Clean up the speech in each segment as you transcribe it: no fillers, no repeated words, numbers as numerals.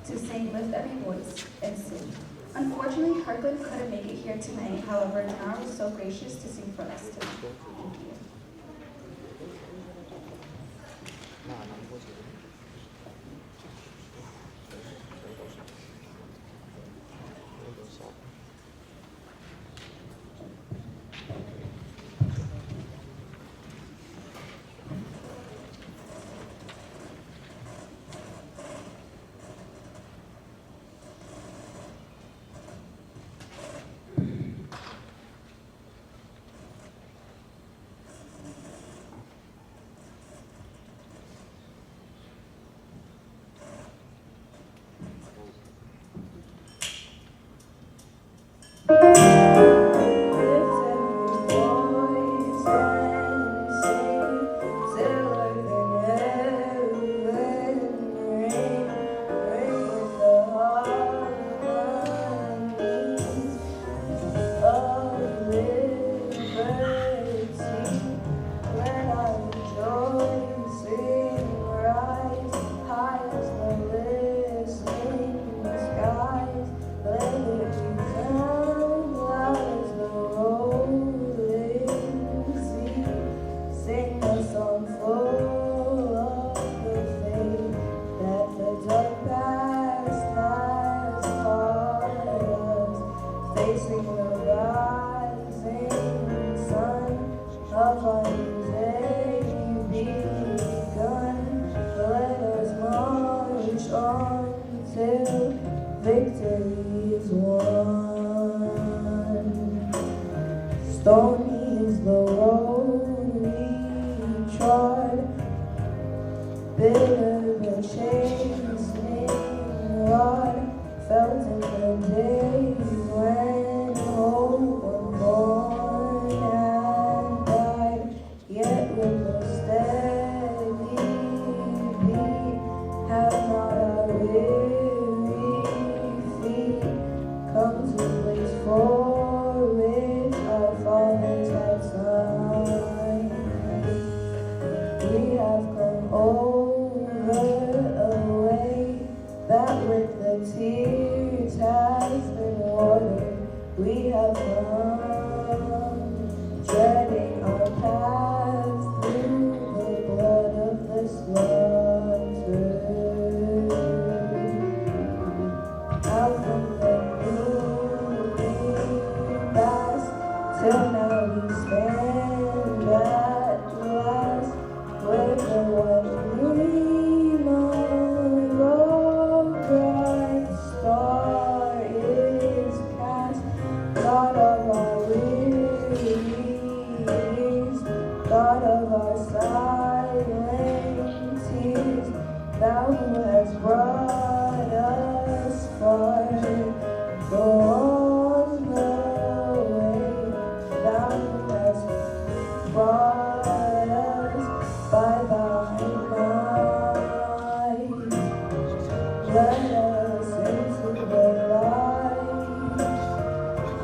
to sing Lift Every Voice and sing. Unfortunately, Kirkland couldn't make it here tonight. However, Tanara was so gracious to sing for us tonight. Thank you. Stony is the road we trod, bitter the chastening rod, felt in the days when hope was born and died, yet with a steady beat, have not our weary feet come to a place for which our fathers have signed. We have come over a way that with the tears has been watered. We have come treading our paths through the blood of the slaughtered. Out from the gloomy past till now we stand at last where the one gleam of a bright star is cast. God of our weary years, God of our silent tears, thou who hast brought us far, go on the way, thou who hast brought us by thy might. Let us into the light,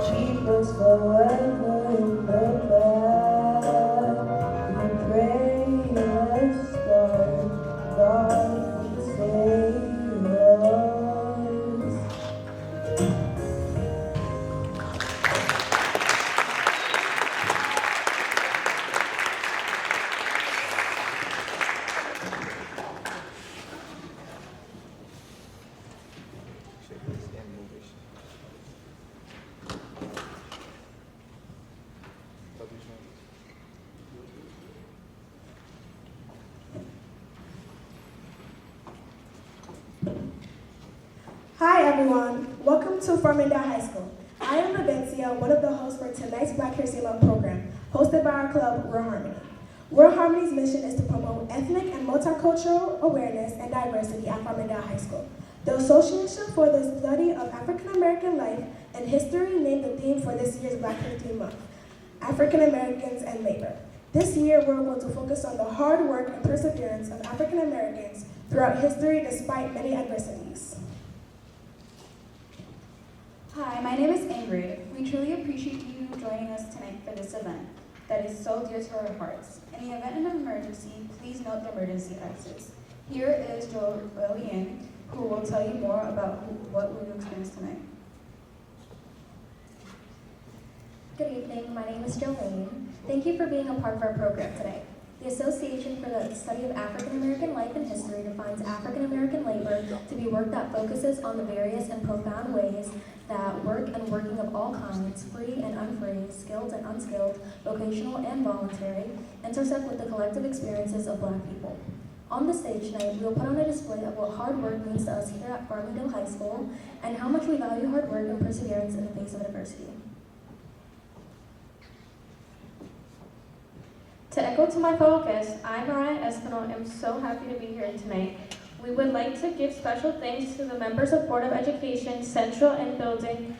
keep us forever in the path. We pray, let's start, God, save us. Hi everyone, welcome to Farmingdale High School. I am Levencia, one of the hosts for tonight's Black History Month program, hosted by our club, World Harmony. World Harmony's mission is to promote ethnic and multicultural awareness and diversity at Farmingdale High School. The Association for the Study of African American Life and History named the theme for this year's Black History Month, African Americans and Labor. This year, we're going to focus on the hard work and perseverance of African Americans throughout history despite many adversities. Hi, my name is Ingrid. We truly appreciate you joining us tonight for this event that is so dear to our hearts. In the event of an emergency, please note the emergency exits. Here is Joanne who will tell you more about what we've experienced tonight. Good evening, my name is Jolene. Thank you for being a part of our program today. The Association for the Study of African American Life and History defines African American labor to be work that focuses on the various and profound ways that work and working of all kinds, free and unfree, skilled and unskilled, vocational and voluntary, intersect with the collective experiences of Black people. On the stage tonight, we will put on a display of what hard work means to us here at Farmingdale High School and how much we value hard work and perseverance in the face of adversity. To echo to my fellow guests, I, Mariah Espinal, am so happy to be here tonight. We would like to give special thanks to the members of Board of Education, Central and Building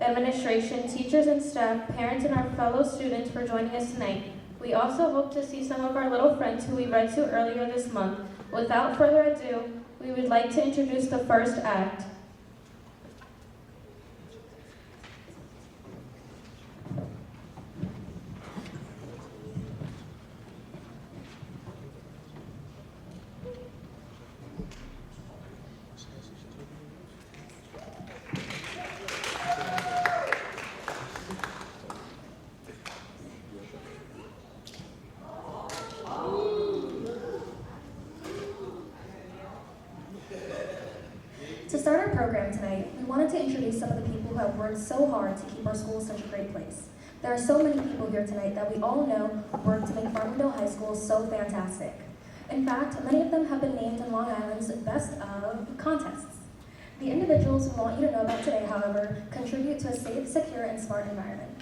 Administration, teachers and staff, parents, and our fellow students for joining us tonight. We also hope to see some of our little friends who we read to earlier this month. Without further ado, we would like to introduce the first act. To start our program tonight, we wanted to introduce some of the people who have worked so hard to keep our school such a great place. There are so many people here tonight that we all know work to make Farmingdale High School so fantastic. In fact, many of them have been named in Long Island's Best of contests. The individuals we want you to know about today, however, contribute to a safe, secure, and smart environment.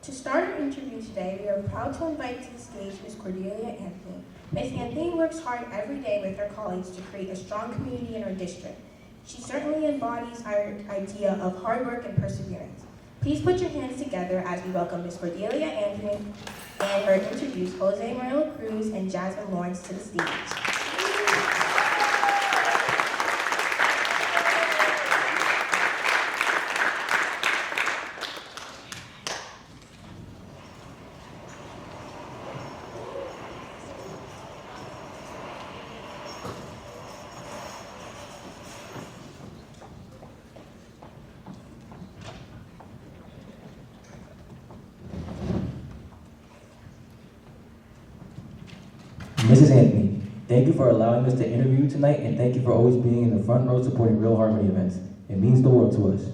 To start our interview today, we are proud to invite to the stage Ms. Cordelia Anthony. Ms. Anthony works hard every day with her colleagues to create a strong community in our district. She certainly embodies our idea of hard work and perseverance. Please put your hands together as we welcome Ms. Cordelia Anthony and her interviews Jose Moreno Cruz and Jasmine Lawrence to the stage. Mrs. Anthony, thank you for allowing us to interview you tonight, and thank you for always being in the front row supporting Real Harmony events. It means the world to us.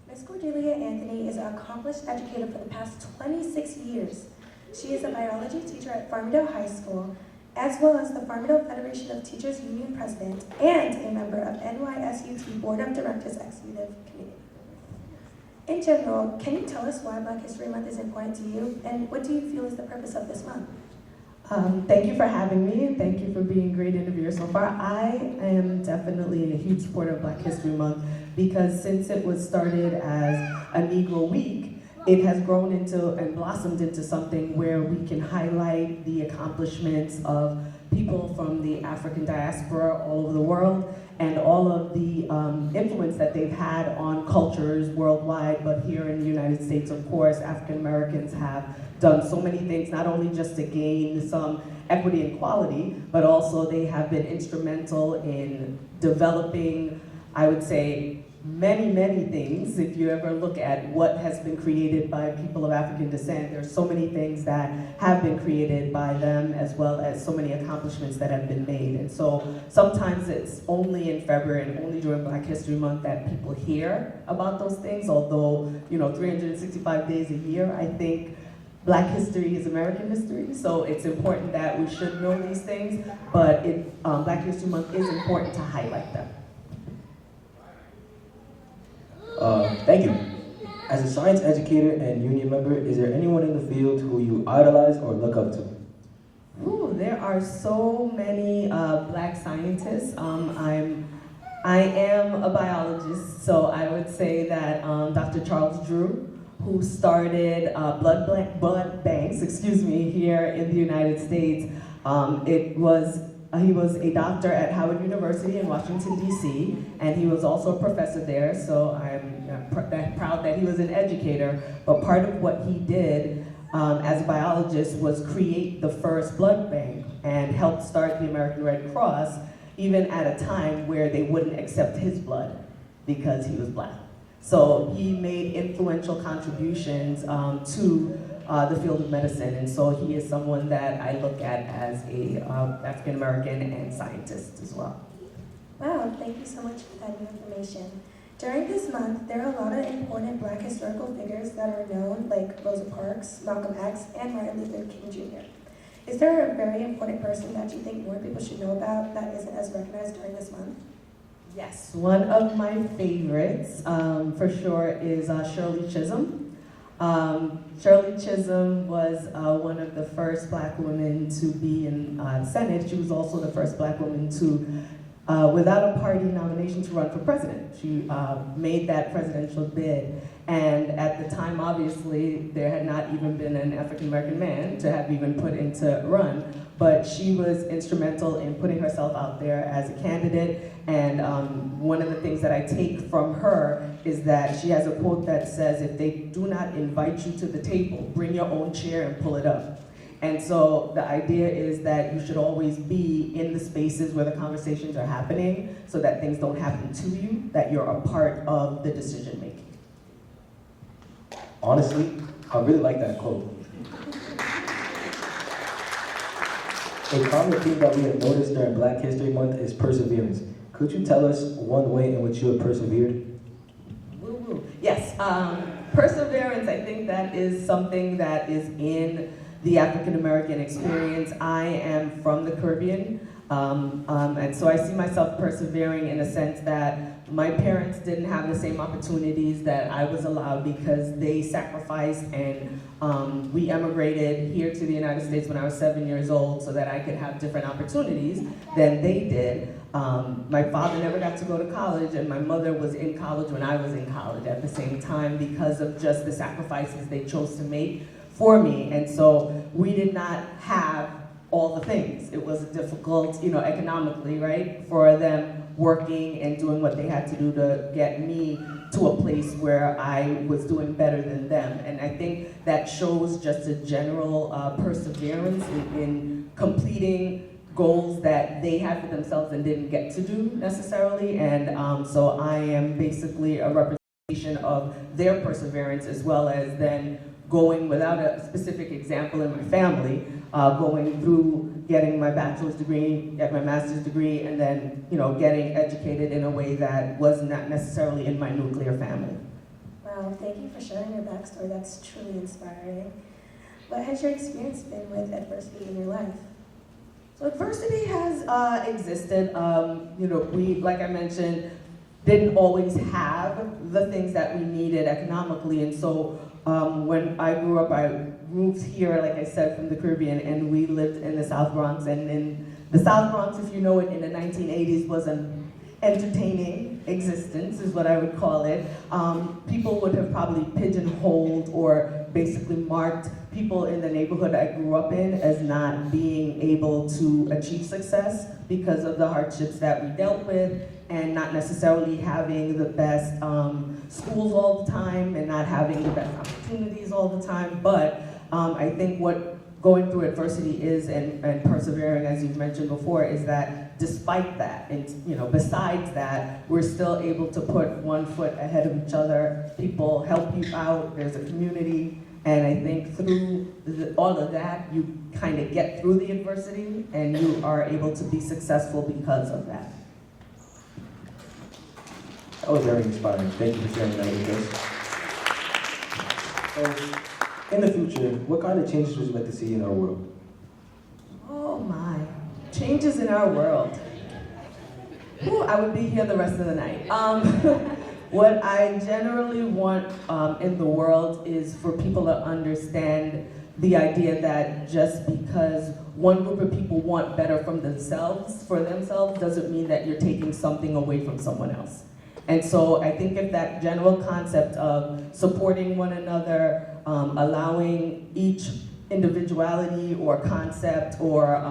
Ms. Cordelia Anthony is an accomplished educator for the past 26 years. She is a biology teacher at Farmingdale High School, as well as the Farmingdale Federation of Teachers Union President and a member of NYSUT Board of Directors Executive Committee. In general, can you tell us why Black History Month is important to you, and what do you feel is the purpose of this month? Thank you for having me, and thank you for being a great interviewer so far. I am definitely a huge supporter of Black History Month because since it was started as a Negro Week, it has grown into and blossomed into something where we can highlight the accomplishments of people from the African diaspora all over the world and all of the influence that they've had on cultures worldwide, but here in the United States, of course, African Americans have done so many things, not only just to gain some equity and equality, but also they have been instrumental in developing, I would say, many, many things. If you ever look at what has been created by people of African descent, there's so many things that have been created by them, as well as so many accomplishments that have been made. And so sometimes it's only in February and only during Black History Month that people hear about those things, although, 365 days a year, I think Black history is American history, so it's important that we should know these things, but Black History Month is important to highlight them. Thank you. As a science educator and union member, is there anyone in the field who you idolize or look up to? Ooh, there are so many Black scientists. I am a biologist, so I would say that Dr. Charles Drew, who started blood banks, here in the United States. He was a doctor at Howard University in Washington, D.C., and he was also a professor there, so I'm proud that he was an educator. But part of what he did as a biologist was create the first blood bank and help start the American Red Cross, even at a time where they wouldn't accept his blood because he was black. So he made influential contributions to the field of medicine, and so he is someone that I look at as a African American and scientist as well. Wow, thank you so much for that new information. During this month, there are a lot of important Black historical figures that are known, like Rosa Parks, Malcolm X, and Martin Luther King Jr. Is there a very important person that you think more people should know about that isn't as recognized during this month? Yes, one of my favorites for sure is Shirley Chisholm. Shirley Chisholm was one of the first Black women to be in the Senate. She was also the first Black woman to, without a party nomination, to run for president. She made that presidential bid. And at the time, obviously, there had not even been an African-American man to have even put into run, but she was instrumental in putting herself out there as a candidate. And one of the things that I take from her is that she has a quote that says, "If they do not invite you to the table, bring your own chair and pull it up." And so the idea is that you should always be in the spaces where the conversations are happening so that things don't happen to you, that you're a part of the decision making. Honestly, I really like that quote. A common theme that we have noticed during Black History Month is perseverance. Could you tell us one way in which you have persevered? Woo-woo. Yes, perseverance, I think that is something that is in the African American experience. I am from the Caribbean, and so I see myself persevering in a sense that my parents didn't have the same opportunities that I was allowed because they sacrificed, and we emigrated here to the United States when I was 7 years old so that I could have different opportunities than they did. My father never got to go to college, and my mother was in college when I was in college at the same time because of just the sacrifices they chose to make for me. And so we did not have all the things. It was difficult, economically, right, for them working and doing what they had to do to get me to a place where I was doing better than them. And I think that shows just a general perseverance in completing goals that they had for themselves and didn't get to do necessarily. And so I am basically a representation of their perseverance, as well as then going, without a specific example in my family, going through getting my bachelor's degree, get my master's degree, and then getting educated in a way that was not necessarily in my nuclear family. Wow, thank you for sharing your backstory. That's truly inspiring. What has your experience been with adversity in your life? So adversity has existed. We, like I mentioned, didn't always have the things that we needed economically, and so when I grew up, I moved here, like I said, from the Caribbean, and we lived in the South Bronx. And in the South Bronx, if you know it, in the 1980s was an entertaining existence, is what I would call it. People would have probably pigeonholed or basically marked people in the neighborhood I grew up in as not being able to achieve success because of the hardships that we dealt with, and not necessarily having the best schools all the time, and not having the best opportunities all the time. But I think what going through adversity is, and persevering, as you've mentioned before, is that despite that, and besides that, we're still able to put one foot ahead of each other. People help you out, there's a community, and I think through all of that, you kind of get through the adversity, and you are able to be successful because of that. That was very inspiring. Thank you for sharing that with us. So, in the future, what kind of changes would you like to see in our world? Oh my, changes in our world. Ooh, I would be here the rest of the night. What I generally want in the world is for people to understand the idea that just because one group of people want better for themselves, doesn't mean that you're taking something away from someone else. And so I think if that general concept of supporting one another, allowing each individuality or concept or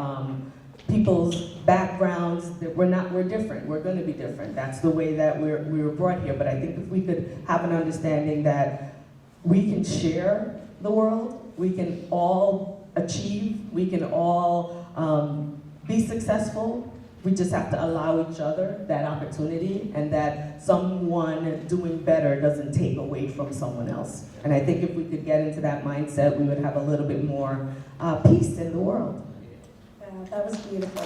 people's backgrounds, that we're different, we're gonna be different. That's the way that we were brought here. But I think if we could have an understanding that we can share the world, we can all achieve, we can all be successful, we just have to allow each other that opportunity, and that someone doing better doesn't take away from someone else. And I think if we could get into that mindset, we would have a little bit more peace in the world. Yeah, that was beautiful.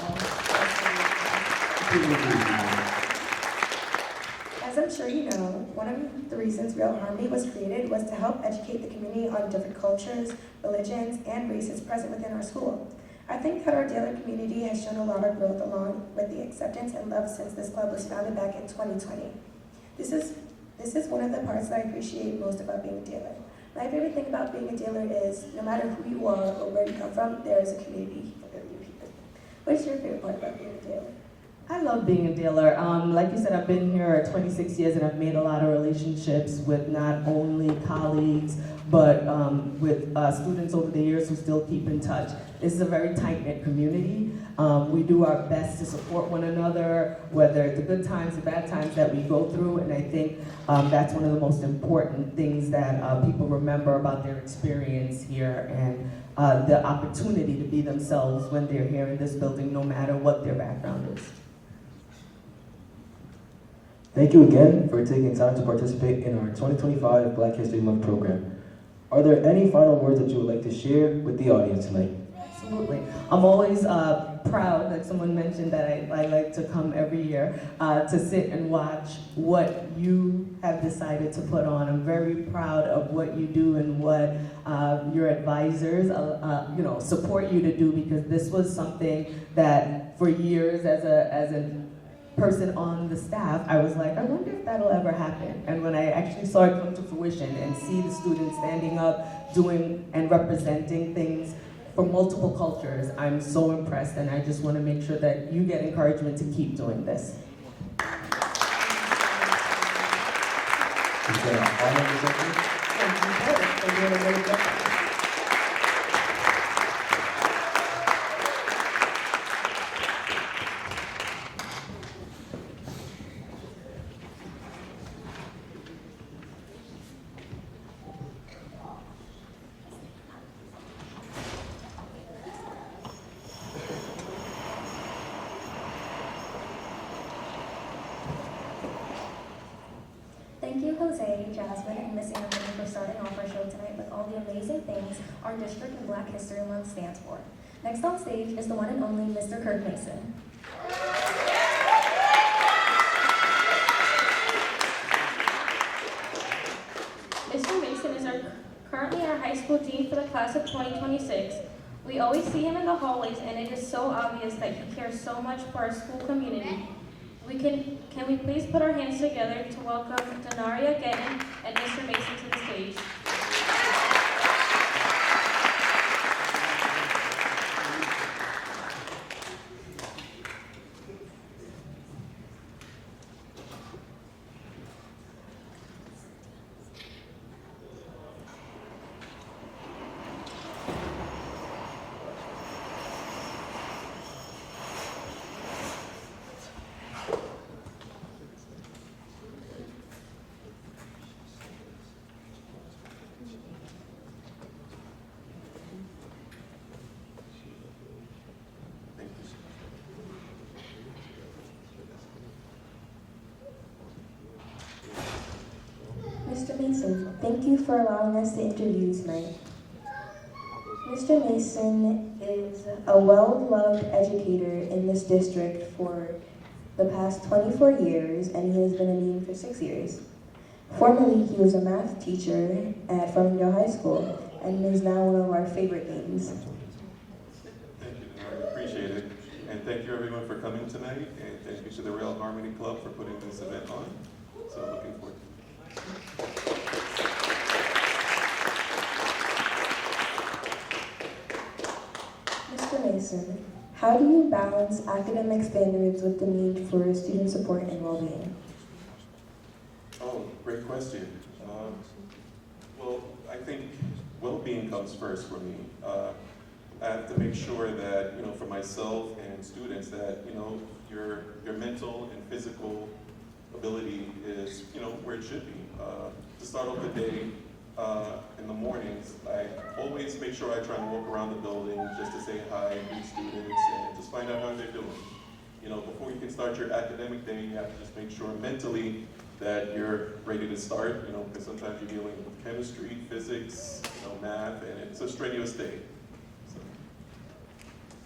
As I'm sure you know, one of the reasons Real Harmony was created was to help educate the community on different cultures, religions, and races present within our school. I think that our Daler community has shown a lot of growth along with the acceptance and love since this club was founded back in 2020. This is one of the parts that I appreciate most about being a Daler. My favorite thing about being a Daler is no matter who you are or where you come from, there is a community for you people. What's your favorite part about being a Daler? I love being a dealer. Like you said, I've been here 26 years and I've made a lot of relationships with not only colleagues, but with students over the years who still keep in touch. This is a very tight-knit community. We do our best to support one another, whether it's the good times, the bad times that we go through, and I think that's one of the most important things that people remember about their experience here, and the opportunity to be themselves when they're here in this building, no matter what their background is. Thank you again for taking time to participate in our 2025 Black History Month program. Are there any final words that you would like to share with the audience tonight? Absolutely. I'm always proud, like someone mentioned, that I like to come every year to sit and watch what you have decided to put on. I'm very proud of what you do and what your advisors support you to do, because this was something that for years as a person on the staff, I was like, I wonder if that'll ever happen. And when I actually saw it come to fruition and see the students standing up, doing and representing things from multiple cultures, I'm so impressed, and I just want to make sure that you get encouragement to keep doing this. Is there a final discussion? Thank you both for doing a really good job. Thank you, Jose, Jasmine, and Miss Anthony for starting off our show tonight with all the amazing things our district and Black History Month stands for. Next on stage is the one and only Mr. Kirk Mason. Mr. Mason is currently our high school dean for the class of 2026. We always see him in the hallways, and it is so obvious that he cares so much for our school community. Can we please put our hands together to welcome Denaria Gettin and Mr. Mason to the stage? Mr. Mason, thank you for allowing us to interview you tonight. Mr. Mason is a well-loved educator in this district for the past 24 years, and he has been a dean for 6 years. Formerly, he was a math teacher at Farmingdale High School, and is now one of our favorite deans. Thank you, I appreciate it. And thank you everyone for coming tonight, and thank you to the Real Harmony Club for putting this event on. So looking forward to it. Mr. Mason, how do you balance academic standards with the need for student support and well-being? Oh, great question. Well, I think well-being comes first for me. I have to make sure that, for myself and students that, your mental and physical ability is, where it should be. To start off the day, in the mornings, I always make sure I try and walk around the building just to say hi and meet students and just find out how they're doing. You know, before you can start your academic day, you have to just make sure mentally that you're ready to start, you know, because sometimes you're dealing with chemistry, physics, you know, math, and it's a strenuous day. So.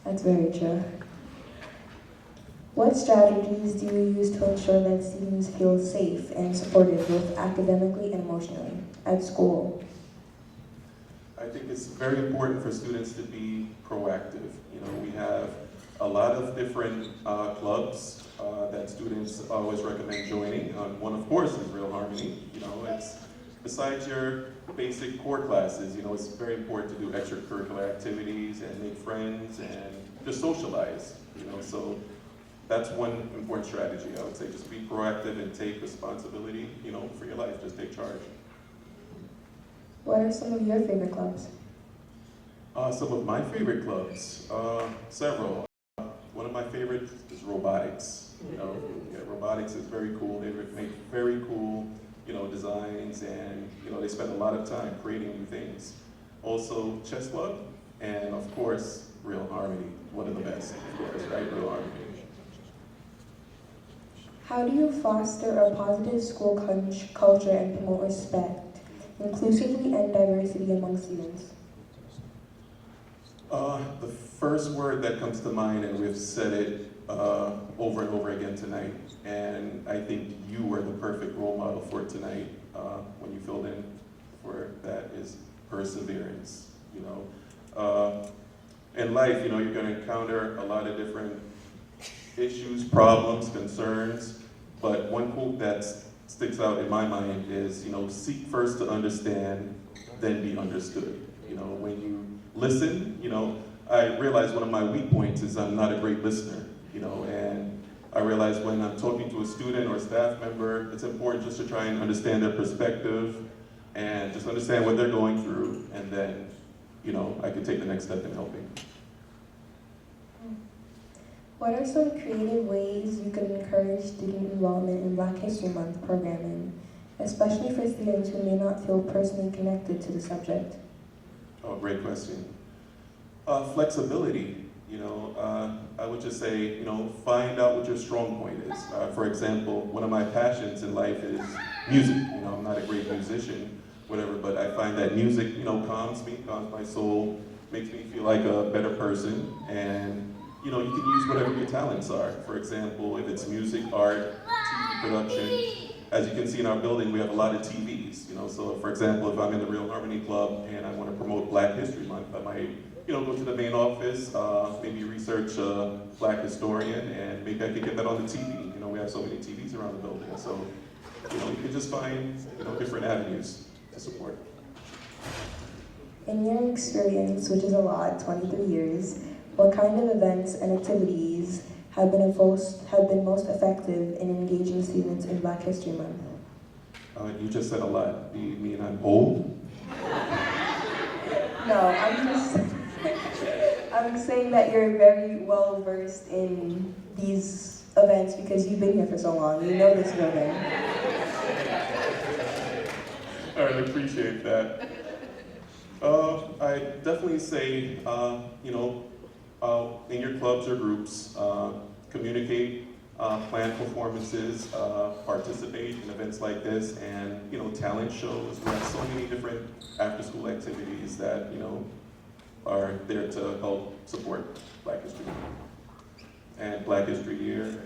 That's very true. What strategies do you use to ensure that students feel safe and supported both academically and emotionally at school? I think it's very important for students to be proactive. You know, we have a lot of different clubs that students always recommend joining. One, of course, is Real Harmony. You know, it's besides your basic core classes, you know, it's very important to do extracurricular activities and make friends and just socialize. You know, so that's one important strategy. I would say just be proactive and take responsibility, you know, for your life. Just take charge. What are some of your favorite clubs? Some of my favorite clubs, several. One of my favorites is robotics. You know, yeah, robotics is very cool. They make very cool, you know, designs, and you know they spend a lot of time creating new things. Also, chess club, and of course, Real Harmony, one of the best. Of course, right, Real Harmony. How do you foster a positive school culture and promote respect, inclusivity and diversity among students? The first word that comes to mind, and we've said it over and over again tonight, and I think you were the perfect role model for tonight when you filled in for that, is perseverance. You know, in life, you know, you're going to encounter a lot of different issues, problems, concerns, but one quote that sticks out in my mind is, you know, seek first to understand, then be understood. You know, when you listen, you know, I realize one of my weak points is I'm not a great listener, you know, and I realize when I'm talking to a student or a staff member, it's important just to try and understand their perspective and just understand what they're going through, and then, you know, I can take the next step in helping. What are some creative ways you can encourage student involvement in Black History Month programming, especially for students who may not feel personally connected to the subject? Oh, great question. Flexibility, you know, I would just say, you know, find out what your strong point is. For example, one of my passions in life is music. You know, I'm not a great musician, whatever, but I find that music, you know, calms me, calms my soul, makes me feel like a better person, and you know, you can use whatever your talents are. For example, if it's music, art, TV production. As you can see in our building, we have a lot of TVs. You know, so for example, if I'm in the Real Harmony Club and I want to promote Black History Month, I might, you know, go to the main office, maybe research a Black historian, and maybe I can get that on the TV. You know, we have so many TVs around the building, so you know, you can just find, you know, different avenues to support. In your experience, which is a lot, 23 years, what kind of events and activities have been most effective in engaging students in Black History Month? You just said a lot. Do you mean I'm old? No, I'm saying that you're very well versed in these events because you've been here for so long. You know this building. I really appreciate that. I definitely say, you know, in your clubs or groups, communicate, plan performances, participate in events like this, and you know, talent shows. We have so many different after-school activities that you know are there to help support Black History and Black History Year.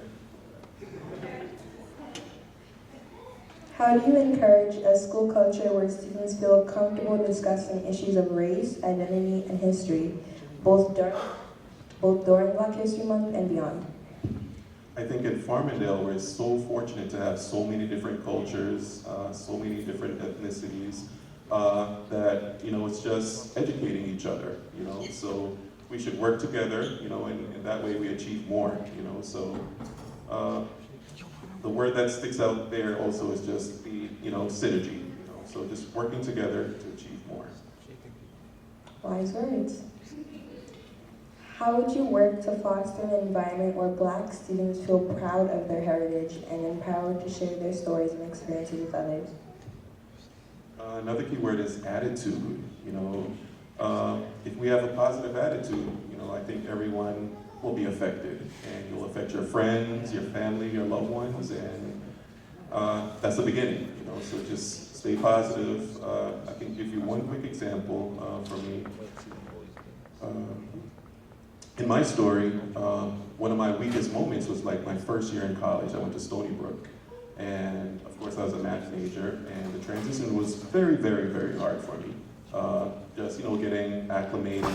How do you encourage a school culture where students feel comfortable discussing issues of race, identity, and history, both during Black History Month and beyond? I think in Farmingdale, we're so fortunate to have so many different cultures, so many different ethnicities, that, you know, it's just educating each other, you know, so we should work together, you know, and that way we achieve more, you know, so the word that sticks out there also is just the, you know, synergy, you know, so just working together to achieve more. Wise words. How would you work to foster an environment where Black students feel proud of their heritage and empowered to share their stories and experiences with others? Another key word is attitude. You know, if we have a positive attitude, you know, I think everyone will be affected, and you'll affect your friends, your family, your loved ones, and that's the beginning, you know, so just stay positive. I can give you one quick example from me. In my story, one of my weakest moments was like my first year in college. I went to Stony Brook, and of course I was a math major, and the transition was very, very, very hard for me. Just, you know, getting acclimated,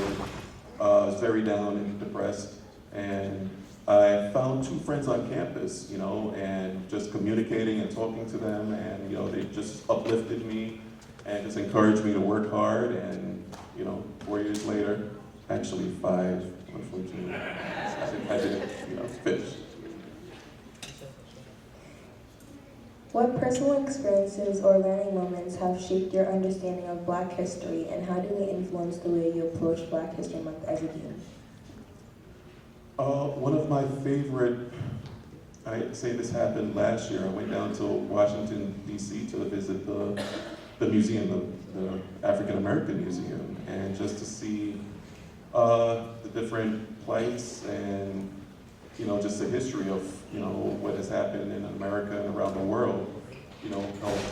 I was very down and depressed, and I found two friends on campus, you know, and just communicating and talking to them, and, you know, they just uplifted me and just encouraged me to work hard, and, you know, 4 years later, actually 5, unfortunately, I didn't, you know, finish. What personal experiences or learning moments have shaped your understanding of Black history, and how do they influence the way you approach Black History Month as a dean? One of my favorite, I'd say this happened last year. I went down to Washington, D.C. to visit the museum, the African American Museum, and just to see the different plights and, you know, just the history of, you know, what has happened in America and around the world, you know, helped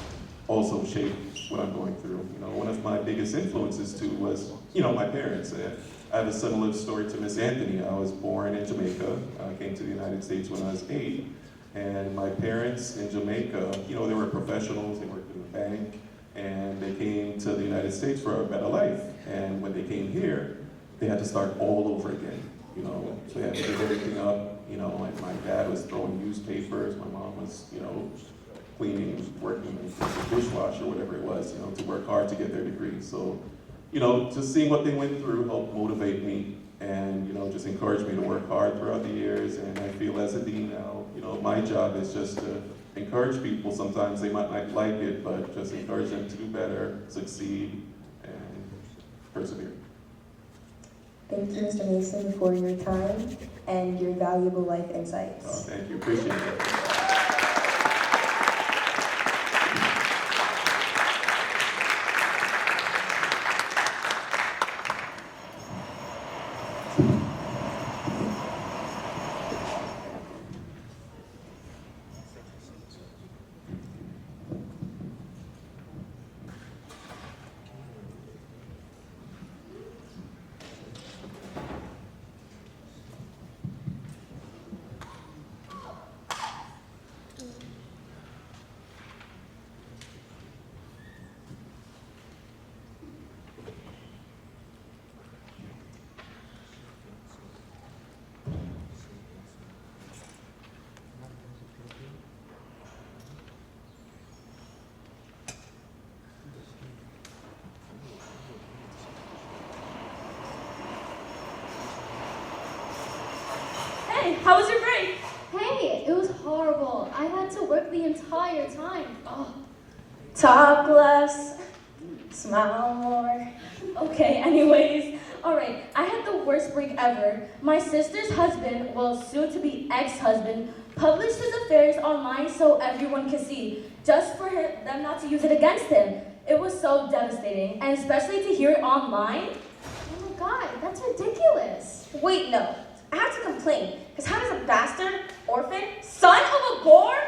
also shape what I'm going through. You know, one of my biggest influences too was, you know, my parents. I have a similar story to Miss Anthony. I was born in Jamaica. I came to the United States when I was 8. And my parents in Jamaica, you know, they were professionals, they worked in the bank, and they came to the United States for a better life. And when they came here, they had to start all over again. You know, so they had to give everything up, you know, and my dad was throwing newspapers, my mom was, you know, cleaning, working as a dishwasher, whatever it was, you know, to work hard to get their degree. So, you know, just seeing what they went through helped motivate me and, you know, just encouraged me to work hard throughout the years. And I feel as a dean now, you know, my job is just to encourage people. Sometimes they might not like it, but just encourage them to do better, succeed, and persevere. Thank you, Mr. Mason, for your time and your valuable life insights. Thank you, appreciate it. How was your break? Hey, it was horrible. I had to work the entire time. Oh. Talk less, smile more. Okay, anyways. Alright, I had the worst break ever. My sister's husband, well, soon to be ex-husband, published his affairs online so everyone could see, just for them not to use it against him. It was so devastating, and especially to hear it online. Oh my god, that's ridiculous. Wait, no. I have to complain, because how does a bastard, orphan, son of a gore,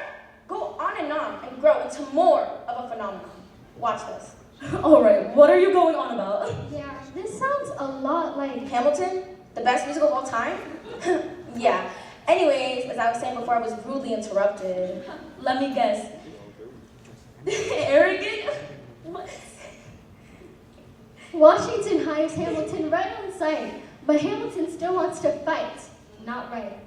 go on and grow into more of a phenomenon? Watch this. Alright, what are you going on about? Yeah, this sounds a lot like Hamilton? The best musical of all time? Yeah. Anyways, as I was saying before, I was rudely interrupted. Let me guess. Arrogant? What? Washington hires Hamilton right on sight, but Hamilton still wants to fight, not write.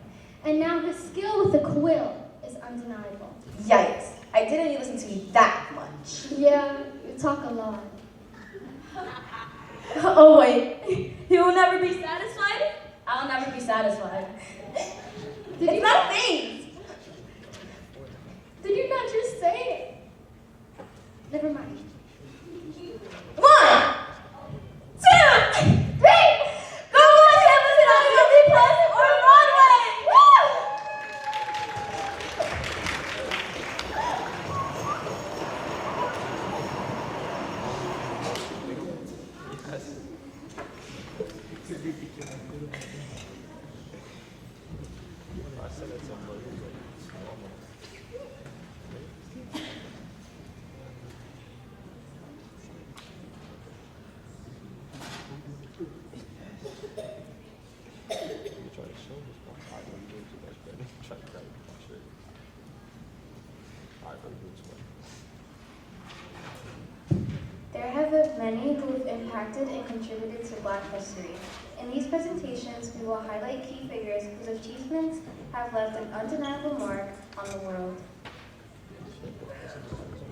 And now his skill with the quill is undeniable. Yikes. I didn't need to listen to you that much. Yeah, you talk a lot. Oh wait, you will never be satisfied? I'll never be satisfied. It's not a phase. Did you not just say it? Never mind. 1, 2, 3. Go watch Hamilton on Disney Plus or Broadway. Woo! many who have impacted and contributed to Black history. In these presentations, we will highlight key figures whose achievements have left an undeniable mark on the world.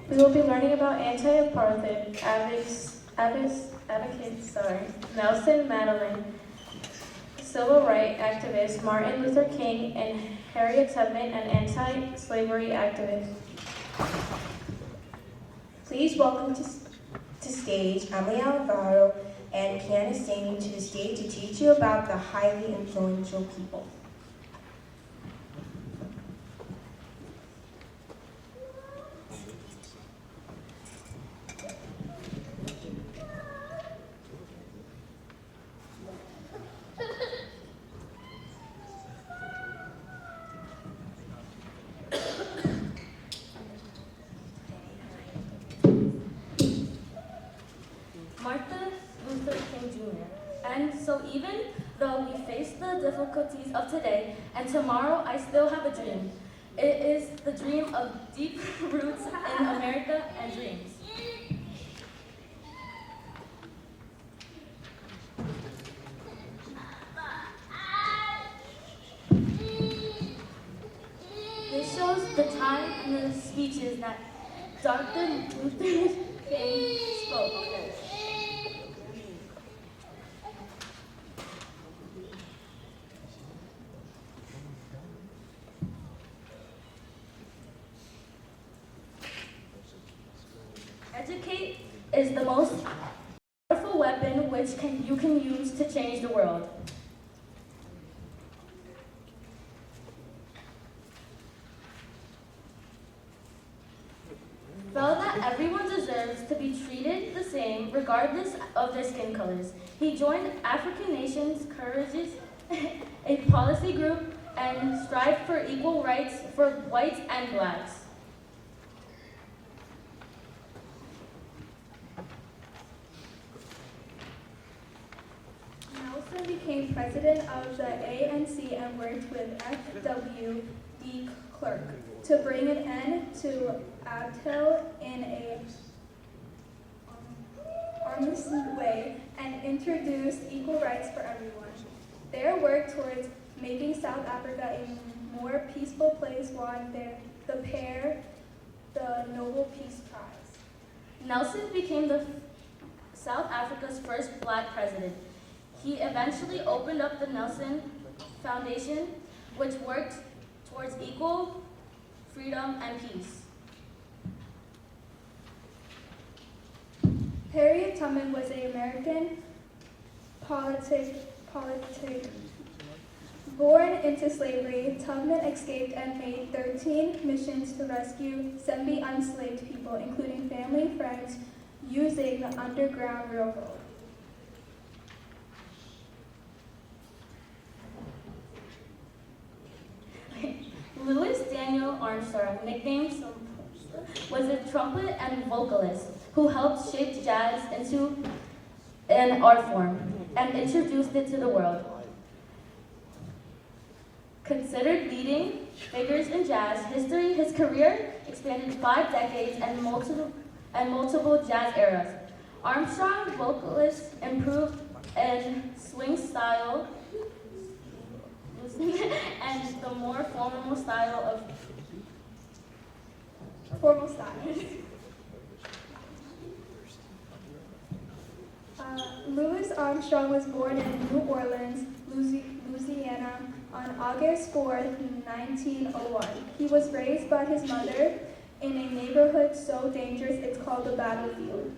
We will be learning about anti-apartheid advocates, Nelson Mandela, civil rights activist Martin Luther King, and Harriet Tubman, an anti-slavery activist. Please welcome to stage Emily Alvaro and Kiana Singh to the stage to teach you about the highly influential people. Martin Luther King Jr. And so even though we face the difficulties of today and tomorrow, I still have a dream. It is the dream of deep roots in America and dreams. This shows the time and the speeches that Dr. Luther King spoke. Educate is the most powerful weapon which you can use to change the world. Felt that everyone deserves to be treated the same regardless of their skin colors. He joined African Nations Courageous, a policy group, and strived for equal rights for whites and blacks. Nelson became president of the ANC and worked with F.W. de Klerk to bring an end to apartheid in a honest way and introduced equal rights for everyone. Their work towards making South Africa a more peaceful place won the pair the Nobel Peace Prize. Nelson became the South Africa's first black president. He eventually opened up the Nelson Foundation, which worked towards equal freedom and peace. Harriet Tubman was an American politic. Born into slavery, Tubman escaped and made 13 missions to rescue 70 enslaved people, including family and friends, using the Underground Railroad. Louis Daniel Armstrong, nicknamed was a trumpet and vocalist who helped shape jazz into an art form and introduced it to the world. Considered leading figures in jazz history, his career expanded 5 decades and multiple jazz eras. Armstrong's vocalist improved in swing style and the more formal style. Louis Armstrong was born in New Orleans, Louisiana, on August 4th, 1901. He was raised by his mother in a neighborhood so dangerous it's called the battlefield.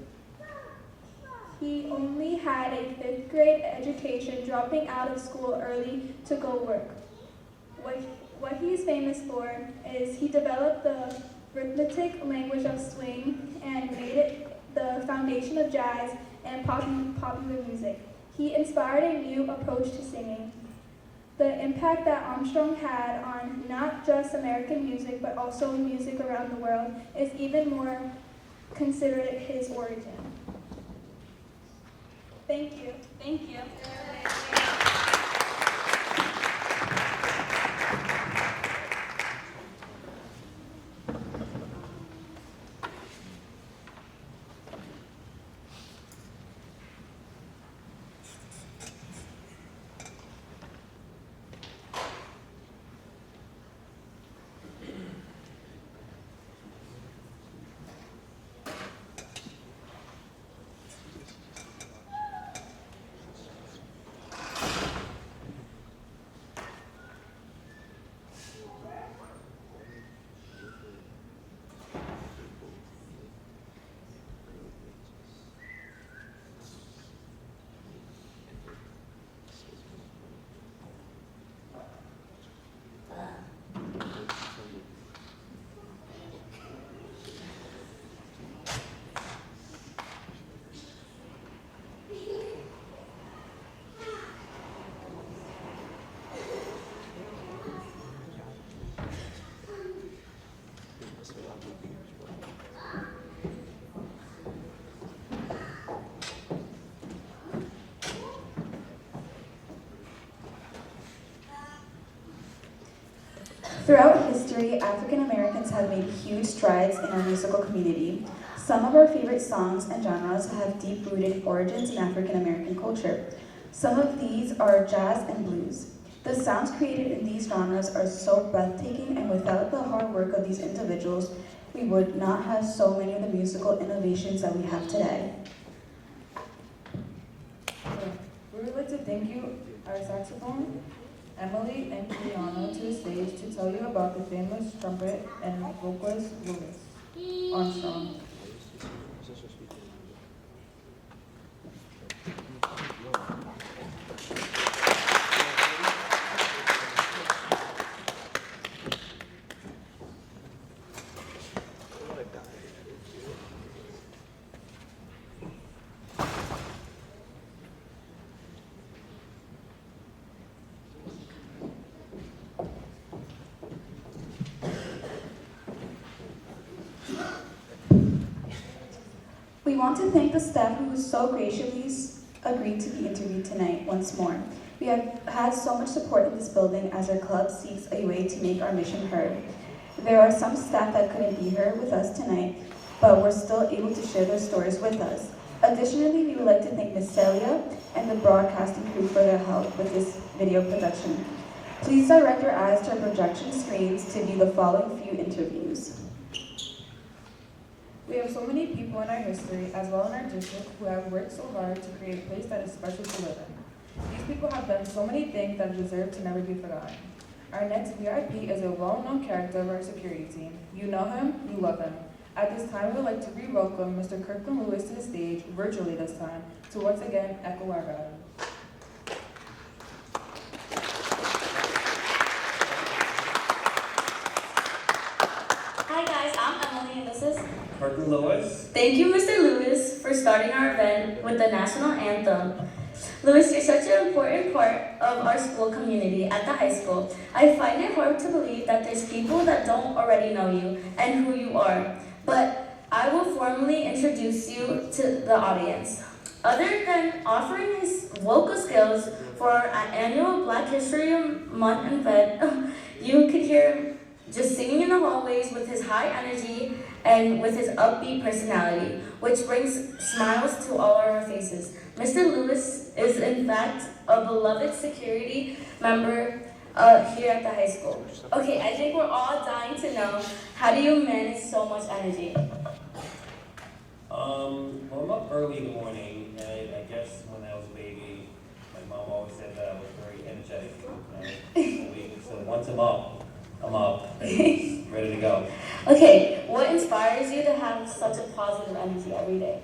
He only had a 5th grade education, dropping out of school early to go work. What he's famous for is he developed the rhythmic language of swing and made it the foundation of jazz and popular music. He inspired a new approach to singing. The impact that Armstrong had on not just American music, but also music around the world is even more considered his origin. Thank you. Thank you. Throughout history, African Americans have made huge strides in our musical community. Some of our favorite songs and genres have deep-rooted origins in African American culture. Some of these are jazz and blues. The sounds created in these genres are so breathtaking, and without the hard work of these individuals, we would not have so many of the musical innovations that we have today. We would like to thank you, our saxophone, Emily and Kiana, to the stage to tell you about the famous trumpet and vocalist Louis Armstrong. We want to thank the staff who so graciously agreed to be interviewed tonight once more. We have had so much support in this building as our club seeks a way to make our mission heard. There are some staff that couldn't be here with us tonight, but were still able to share their stories with us. Additionally, we would like to thank Ms. Celia and the broadcasting crew for their help with this video production. Please direct your eyes to our projection screens to view the following few interviews. We have so many people in our history, as well in our district, who have worked so hard to create a place that is special to live in. These people have done so many things that deserve to never be forgotten. Our next VIP is a well-known character of our security team. You know him, you love him. At this time, we would like to re-welcome Mr. Kirkland Lewis to the stage, virtually this time, to once again echo our value. Hi guys, I'm Emily and this is Kirkland Lewis. Thank you, Mr. Lewis, for starting our event with the national anthem. Lewis, you're such an important part of our school community at the high school. I find it hard to believe that there's people that don't already know you and who you are, but I will formally introduce you to the audience. Other than offering his vocal skills for our annual Black History Month event, you could hear him just singing in the hallways with his high energy and with his upbeat personality, which brings smiles to all our faces. Mr. Lewis is in fact a beloved security member here at the high school. Okay, I think we're all dying to know, how do you manage so much energy? Well, I'm up early in the morning, and I guess when I was a baby, my mom always said that I was very energetic. So once I'm up, and ready to go. Okay, what inspires you to have such a positive energy every day?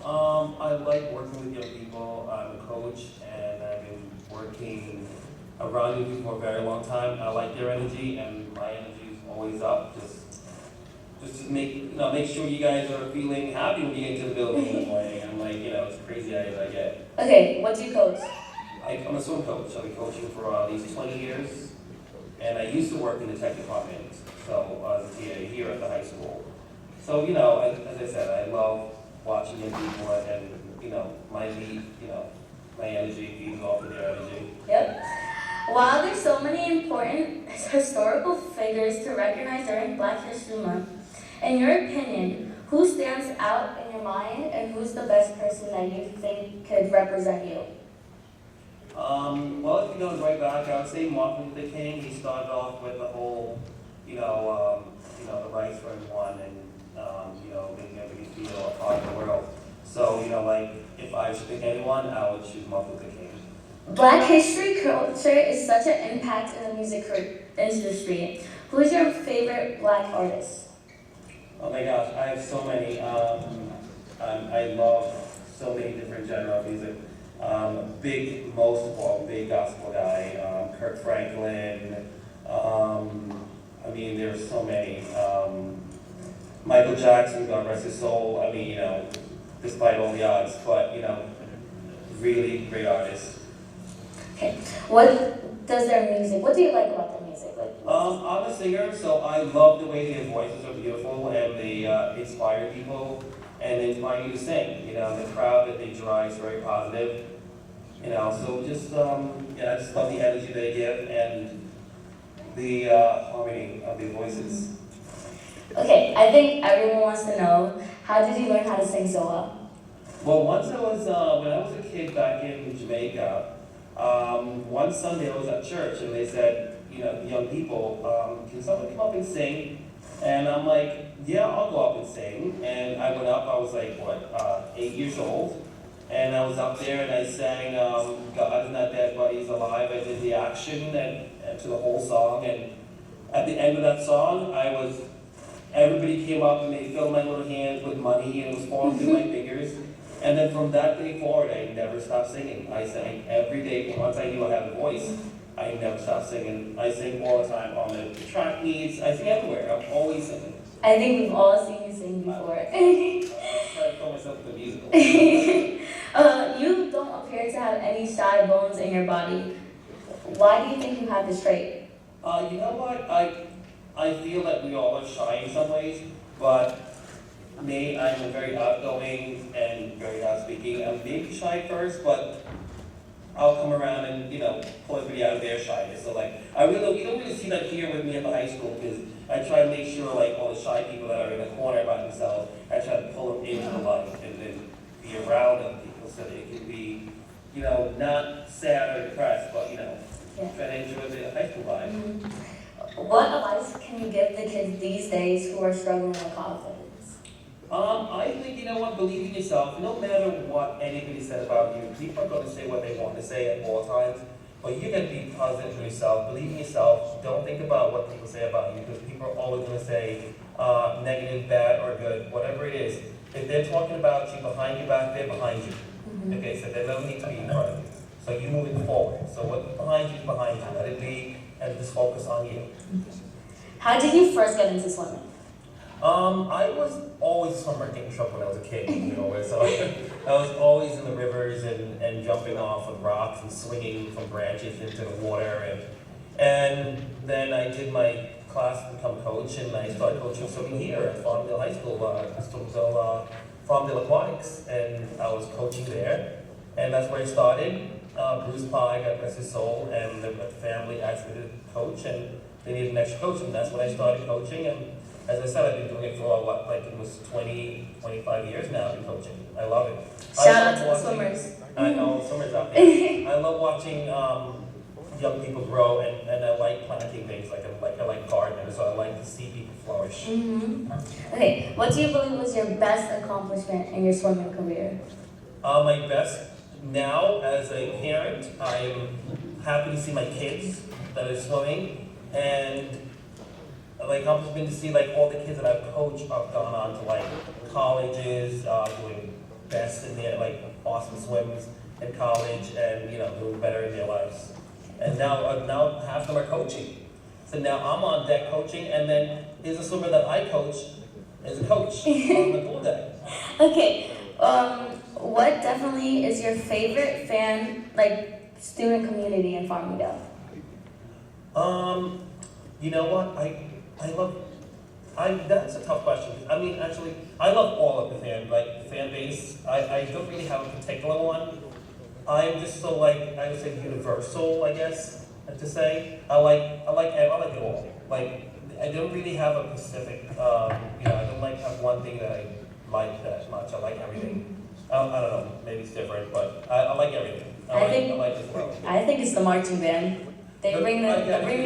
I like working with young people. I'm a coach, and I've been working around young people for a very long time. I like their energy, and my energy is always up. Just to make sure you guys are feeling happy when you get into the building in the morning. I'm like, it's crazy as I get. Okay, what do you coach? I'm a swim coach. I've been coaching for at least 20 years. And I used to work in the tech department, so as a TA here at the high school. So, as I said, I love watching young people, and my energy feeds off of their energy. Yep. While there's so many important historical figures to recognize during Black History Month, in your opinion, who stands out in your mind and who's the best person that you think could represent you? Well, if you go right back, I would say Martin Luther King. He started off with the whole, the rights for everyone, and making everybody feel a part of the world. So, if I should pick anyone, I would choose Martin Luther King. Black history culture is such an impact in the music industry. Who is your favorite Black artist? Oh my gosh, I have so many. I love so many different genres of music. Most of all, big gospel guy, Kirk Franklin. There's so many. Michael Jackson, God rest his soul. Despite all the odds, but really great artist. Okay, what do you like about their music? I'm a singer, so I love the way their voices are beautiful, and they inspire people, and they inspire you to sing. The crowd that they draw is very positive. So just I just love the energy they give, and the harmony of the voices. Okay, I think everyone wants to know, how did you learn how to sing so well? Well, once I was, when I was a kid back in Jamaica, one Sunday I was at church and they said, you know, young people, can someone come up and sing? And I'm like, yeah, I'll go up and sing. And I went up, I was like, 8 years old. And I was up there and I sang, God is not dead, but he's alive. I did the action and to the whole song. And at the end of that song, everybody came up and they filled my little hands with money and it was falling through my fingers. And then from that day forward, I never stopped singing. I sang every day. Once I knew I had a voice, I never stopped singing. I sing all the time on the track meets. I sing everywhere. I'm always singing. I think we've all seen you sing before. I try to call myself the musical. You don't appear to have any shy bones in your body. Why do you think you have this trait? You know what? I feel that we all are shy in some ways, but me, I'm very outgoing and very outspeaking. I'm maybe shy at first, but I'll come around and, you know, pull everybody out of their shyness. So like, you don't really see that here with me at the high school because I try to make sure like all the shy people that are in the corner by themselves, I try to pull them into the light and then be around them people so they can be, you know, not sad or depressed, but, you know, try to enjoy the high school life. Mm-hmm. What advice can you give the kids these days who are struggling with confidence? I think, you know what, believe in yourself. No matter what anybody said about you, people are going to say what they want to say at all times. But you got to be positive in yourself. Believe in yourself. Don't think about what people say about you because people are always going to say negative, bad, or good, whatever it is. If they're talking about you behind your back, they're behind you. Mm-hmm. Okay, so they don't need to be in front of you. So you're moving forward. So what's behind you is behind you. Let it be and just focus on you. How did you first get into swimming? I was always a swimmer getting in trouble when I was a kid, you know, so I was always in the rivers and jumping off of rocks and swinging from branches into the water. And then I did my class to become coach and I started coaching swimming here at Farmdale High School, Farmdale Aquatics, and I was coaching there. And that's where I started. Bruce Pye, God rest his soul, and the family asked me to coach and they needed an extra coach and that's when I started coaching. And as I said, I've been doing it for it was 20, 25 years now. I've been coaching. I love it. Shout out to the swimmers. I know, swimmers out there. I love watching young people grow, and I like planting things. I like gardening, so I like to see people flourish. Mm-hmm. Okay, what do you believe was your best accomplishment in your swimming career? My best now as a parent, I'm happy to see my kids that are swimming, and my accomplishment to see like all the kids that I've coached have gone on to like colleges, doing best in their like awesome swims in college, and you know doing better in their lives. And now half of them are coaching. So now I'm on deck coaching, and then there's a swimmer that I coach as a coach on the pool deck. Okay, what definitely is your favorite student community in Farmingdale? You know what? That's a tough question. I mean, actually, I love all of the fan base. I don't really have a particular one. I'm just so I would say universal, I guess, to say. I like it all. Like, I don't really have a specific, I don't have one thing that I like that much. I like everything. I don't know, maybe it's different, but I like everything. I like it as well. I think it's the marching band. They bring the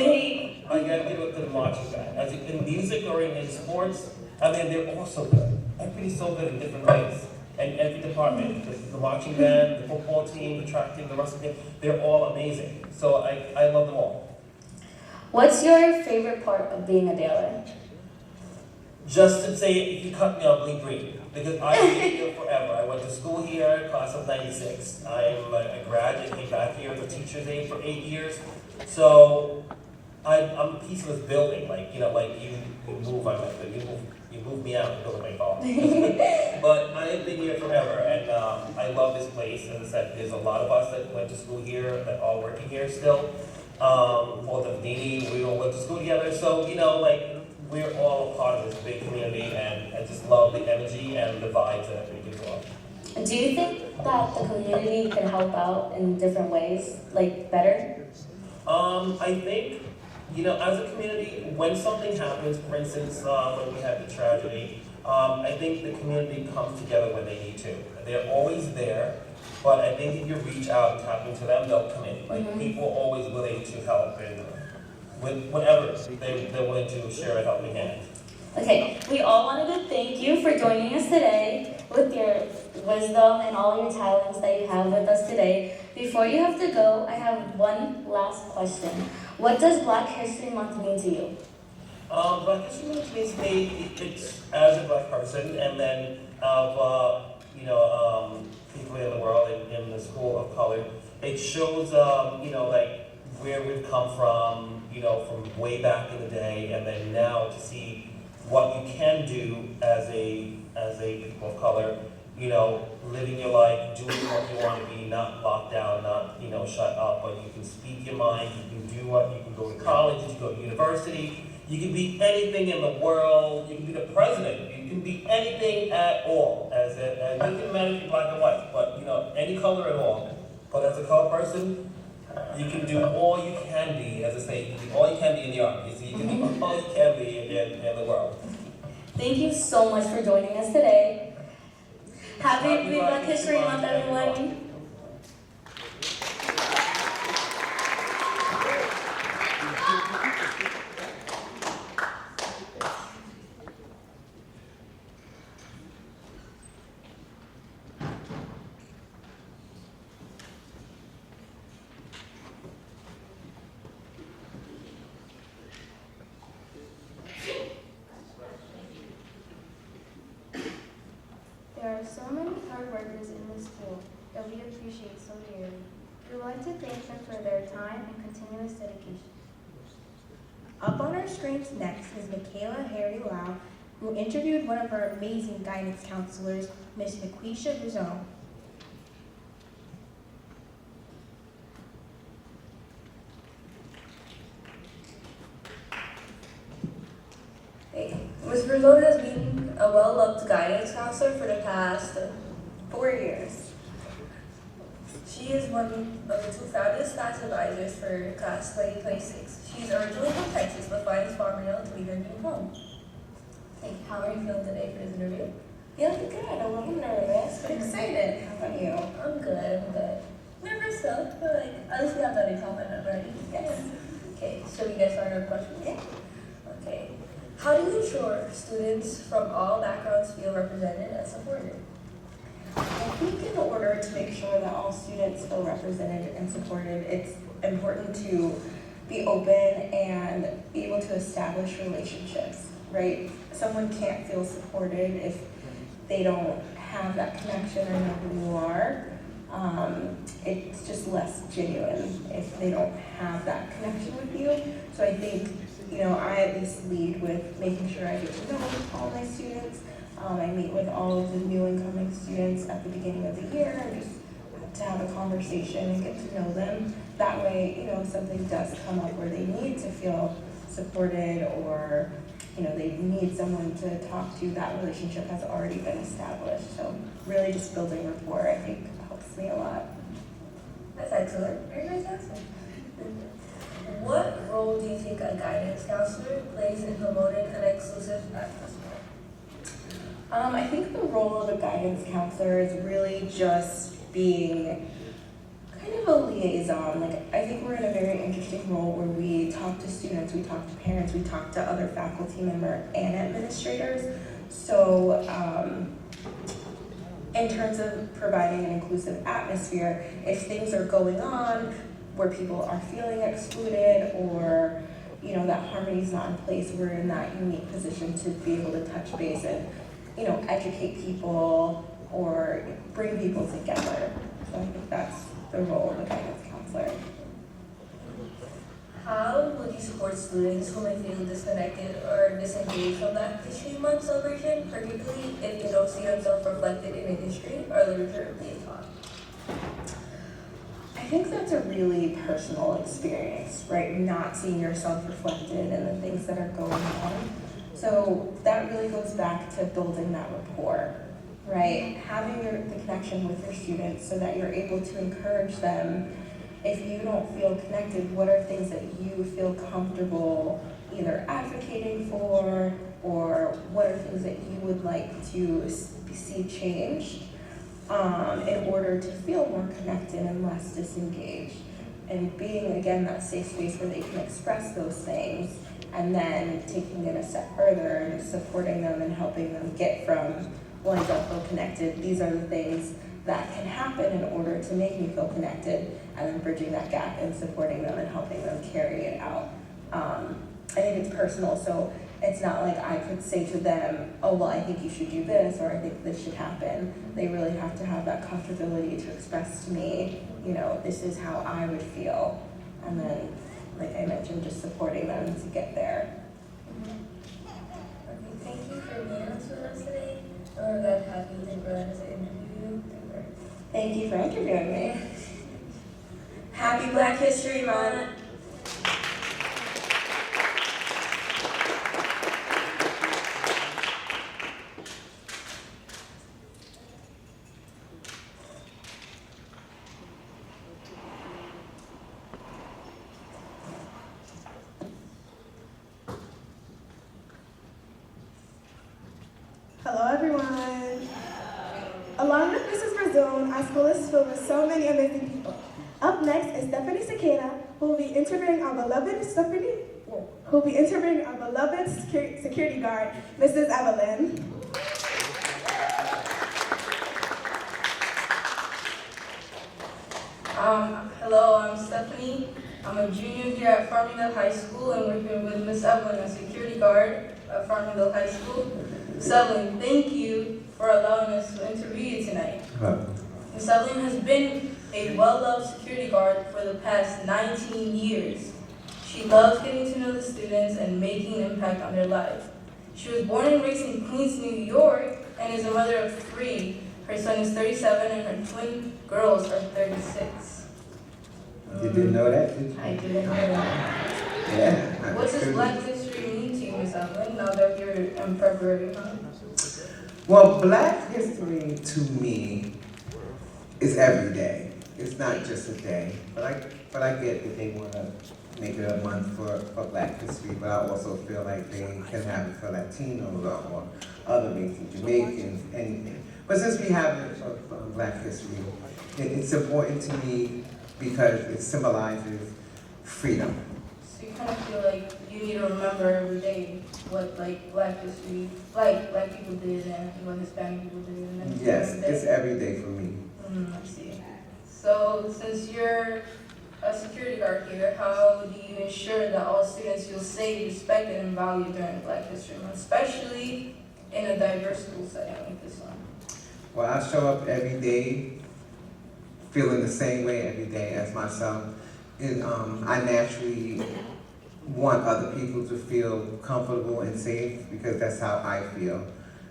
heat. I gotta give it to the marching band. As in music or in sports, I mean, they're all so good. Everybody's so good in different ways. And every department, the marching band, the football team, the track team, the wrestling team, they're all amazing. So I love them all. What's your favorite part of being a Daler? Just to say, if you cut me, I'll bleed green. Because I've been here forever. I went to school here, class of 96. I'm a graduate, came back here as a teacher's aide for 8 years. So I'm a piece of this building. You move me out, you build my phone. But I've been here forever, and I love this place. As I said, there's a lot of us that went to school here, that are working here still. Both of Dini, we all went to school together. So, we're all a part of this big community, and I just love the energy and the vibes that we give off. Do you think that the community can help out in different ways, better? I think as a community, when something happens, for instance, when we had the tragedy, I think the community comes together when they need to. They're always there, but I think if you reach out and tap into them, they'll come in. Like, people are always willing to help, and with whatever, they're willing to share a helping hand. Okay, we all wanted to thank you for joining us today with your wisdom and all your talents that you have with us today. Before you have to go, I have one last question. What does Black History Month mean to you? Black History Month means to me, it's as a Black person, and then of people in the world in the school of color. It shows like where we've come from, from way back in the day, and then now to see what you can do as a people of color, living your life, doing what you want to be, not locked down, not, shut up, but you can speak your mind, you can do you can go to college, you can go to university, you can be anything in the world, you can be the president, you can be anything at all, it doesn't matter if you're black or white, but, any color at all. But as a color person, you can do all you can be, as I say, you can be all you can be in the army, so you can be all you can be in the world. Thank you so much for joining us today. Happy Black History Month, everyone. There are so many hard workers in this school that we appreciate so dearly. We would like to thank them for their time and continuous dedication. Up on our screens next is Michaela Harry Lau, who interviewed one of our amazing guidance counselors, Miss Nikwisha Buzone. Ms. Brazone has been a well-loved guidance counselor for the past 4 years. She is one of the 2 fabulous class advisors for class 2026. She's originally from Texas, but finds Farmingdale to be her new home. Hey, how are you feeling today for this interview? Feeling good. I'm a little nervous, but excited. How about you? I'm good. Nervous though, but at least we have that in common already. Yes. Okay, so we get started on questions? Yeah. Okay. How do you ensure students from all backgrounds feel represented and supported? I think in order to make sure that all students feel represented and supported, it's important to be open and be able to establish relationships, right? Someone can't feel supported if they don't have that connection or know who you are. It's just less genuine if they don't have that connection with you. So I think, I at least lead with making sure I get to know all my students. I meet with all of the new incoming students at the beginning of the year and just to have a conversation and get to know them. That way, if something does come up where they need to feel supported or, they need someone to talk to, that relationship has already been established. So really just building rapport, I think, helps me a lot. That's excellent. Very nice answer. What role do you think a guidance counselor plays in promoting an inclusive atmosphere? I think the role of a guidance counselor is really just being kind of a liaison. I think we're in a very interesting role where we talk to students, we talk to parents, we talk to other faculty members and administrators. So in terms of providing an inclusive atmosphere, if things are going on where people are feeling excluded or that harmony is not in place, we're in that unique position to be able to touch base and educate people or bring people together. So I think that's the role of a guidance counselor. How would you support students who may feel disconnected or disengaged from Black History Month celebration, particularly if they don't see themselves reflected in the history or literature being taught? I think that's a really personal experience, right? Not seeing yourself reflected in the things that are going on. So that really goes back to building that rapport, right? Having the connection with your students so that you're able to encourage them if you don't feel connected, what are things that you feel comfortable either advocating for, or what are things that you would like to see changed in order to feel more connected and less disengaged? And being, again, that safe space where they can express those things, and then taking it a step further and supporting them and helping them get from, well, I don't feel connected, these are the things that can happen in order to make me feel connected, and then bridging that gap and supporting them and helping them carry it out. I think it's personal, so it's not like I could say to them, oh, well, I think you should do this, or I think this should happen. They really have to have that comfortability to express to me, you know, this is how I would feel. And then, like I mentioned, just supporting them to get there. Okay, thank you for being on with us today. We're glad to have you. Thank you for letting us interview you. Thank you for interviewing me. Happy Black History Month. Hello, everyone. Along with Mrs. Razone, our school is filled with so many amazing people. Up next is Stephanie Cicada, who will be interviewing our beloved security guard, Mrs. Evelyn. Hello, I'm Stephanie. I'm a junior here at Farmingdale High School and working with Miss Evelyn, a security guard at Farmingdale High School. Miss Evelyn, thank you for allowing us to interview you tonight. Miss Evelyn has been a well-loved security guard for the past 19 years. She loves getting to know the students and making an impact on their lives. She was born and raised in Queens, New York, and is a mother of 3. Her son is 37 and her twin girls are 36. You didn't know that, did you? I didn't know that. Yeah. What does Black History mean to you, Miss Evelyn, now that you're in February, huh? Well, Black history to me is every day. It's not just a day. But I get that they want to make it a month for Black history, but I also feel like they can have it for Latinos or other races, Jamaicans, anything. But since we have it for Black history, it's important to me because it symbolizes freedom. So you kind of feel like you need to remember every day what like Black history, like Black people did and what Hispanic people did. And Yes, it's every day for me. I see. So since you're a security guard here, how do you ensure that all students feel safe, respected, and valued during Black History Month, especially in a diverse school setting like this one? Well, I show up every day feeling the same way every day as myself. And I naturally want other people to feel comfortable and safe because that's how I feel.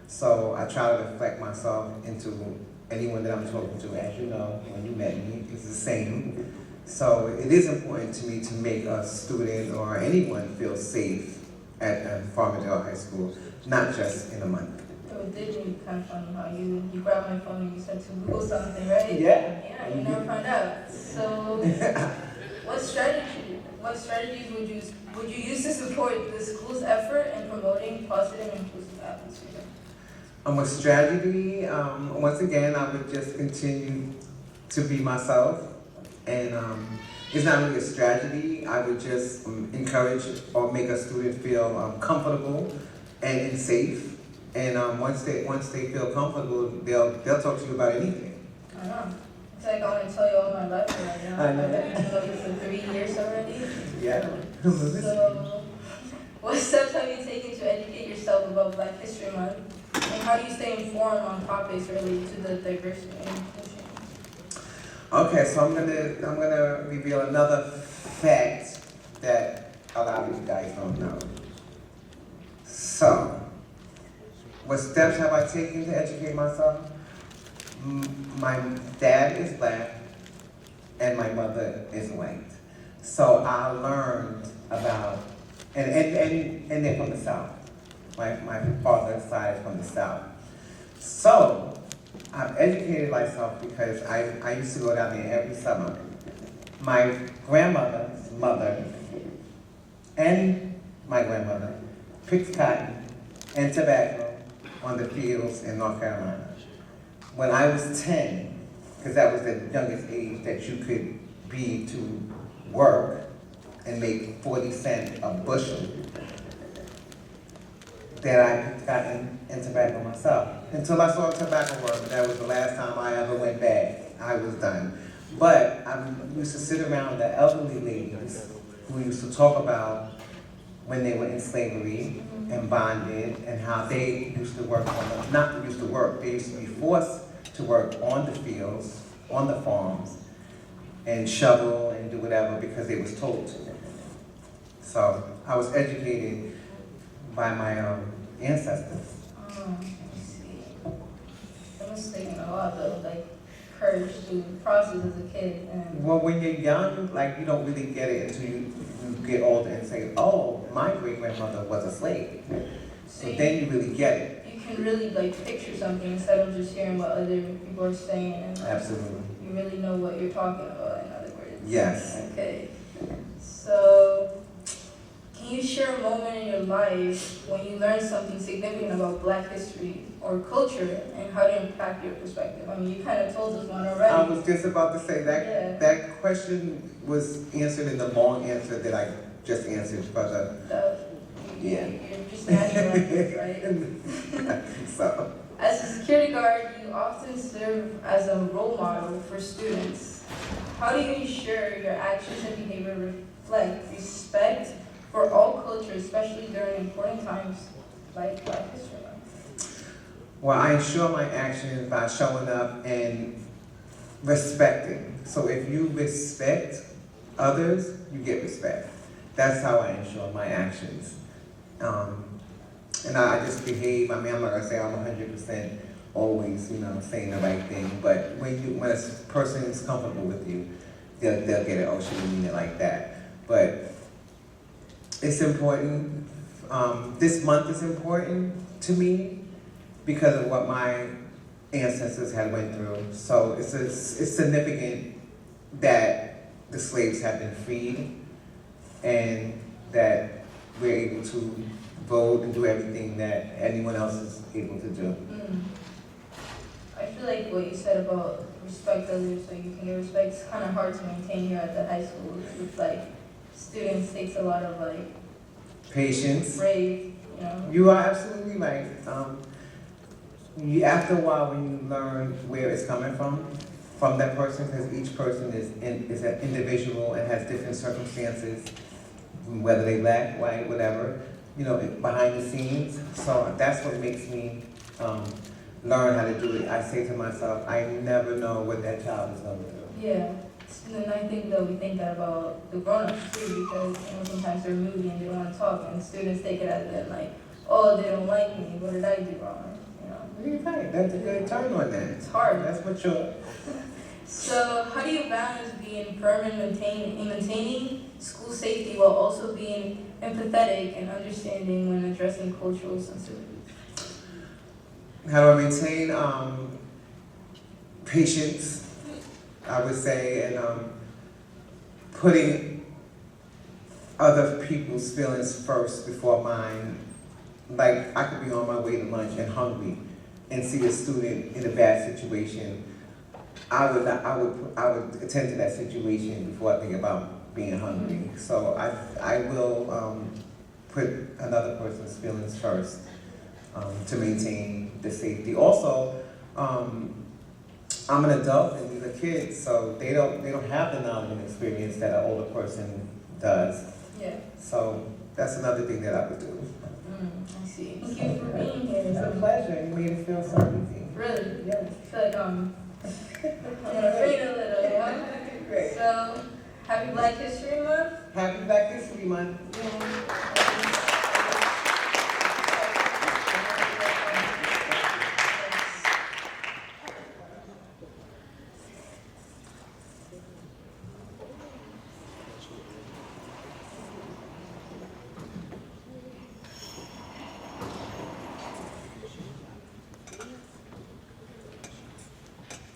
So I try to reflect myself into anyone that I'm talking to. As you know, when you met me, it's the same. So it is important to me to make a student or anyone feel safe at Farmingdale High School, not just in a month. It did me kind of funny how you grabbed my phone and you said to Google something, right? Yeah. Yeah, you never found out. So what strategies would you use to support the school's effort in promoting positive and inclusive atmosphere? With strategy, once again, I would just continue to be myself. And it's not really a strategy. I would just encourage or make a student feel comfortable and safe. And once they feel comfortable, they'll talk to you about anything. I know. It's like I want to tell you all my life right now. I know. I've been looking for 3 years already. Yeah. So, what steps have you taken to educate yourself about Black History Month? And how do you stay informed on topics related to the diversity and inclusion? Okay, so I'm gonna reveal another fact that a lot of you guys don't know. So, what steps have I taken to educate myself? My dad is Black and my mother is white. So I learned about, and they're from the South. My father's side is from the South. So I've educated myself because I used to go down there every summer my grandmother's mother and my grandmother picked cotton and tobacco on the fields in North Carolina. When I was 10, because that was the youngest age that you could be to work and make 40 cents a bushel, that I picked cotton and tobacco myself. Until I saw tobacco work, that was the last time I ever went back. I was done. But I used to sit around the elderly ladies who used to talk about when they were in slavery and bonded and how they used to work on the, not used to work, they used to be forced to work on the fields, on the farms, and shovel and do whatever because they was told to. So I was educated by my ancestors. I see. It must have taken a lot though, like courage to process as a kid. And Well, when you're young, like you don't really get it until you get older and say, oh, my great-grandmother was a slave. So then you really get it. you can really like picture something instead of just hearing what other people are saying. And Absolutely. you really know what you're talking about, in other words. Yes. Okay. So, can you share a moment in your life when you learned something significant about Black history or culture and how it impacted your perspective? I mean, you kind of told us one already. I was just about to say that Yeah. that question was answered in the long answer that I just answered for the. Yeah. You're just natural at this, right? So. As a security guard, you often serve as a role model for students. How do you ensure your actions and behavior reflect respect for all cultures, especially during important times like Black History Month? Well, I ensure my actions by showing up and respecting. So if you respect others, you get respect. That's how I ensure my actions. And I just behave. I mean, I'm not gonna say I'm 100% always, saying the right thing. But when a person is comfortable with you, they'll get it. Oh, she didn't mean it like that. But it's important. This month is important to me because of what my ancestors had went through. So it's significant that the slaves have been freed and that we're able to vote and do everything that anyone else is able to do. I feel like what you said about respect others so you can get respect is kind of hard to maintain here at the high school. It's like students takes a lot of like Patience. brave, You are absolutely right. After a while, when you learn where it's coming from that person, because each person is an individual and has different circumstances, whether they black, white, whatever, behind the scenes. So that's what makes me learn how to do it. I say to myself, I never know what that child is going to do. Yeah. And then I think that we think that about the grown-ups too, because sometimes they're moody and they don't want to talk, and students take it as in like, oh, they don't like me. What did I do wrong? You're right. That's a good turn on that. It's hard. That's mature. So how do you balance being firm and maintaining school safety while also being empathetic and understanding when addressing cultural sensitivities? How do I maintain patience, I would say, and putting other people's feelings first before mine. Like, I could be on my way to lunch and hungry and see a student in a bad situation. I would attend to that situation before I think about being hungry. So I will put another person's feelings first to maintain the safety. Also, I'm an adult and these are kids, so they don't have the knowledge and experience that an older person does. Yeah. So that's another thing that I would do. I see. Thank you for being here. It's a pleasure. You made it feel so easy. Really? Yes. I feel like I'm gonna faint a little, Great. So, happy Black History Month. Happy Black History Month.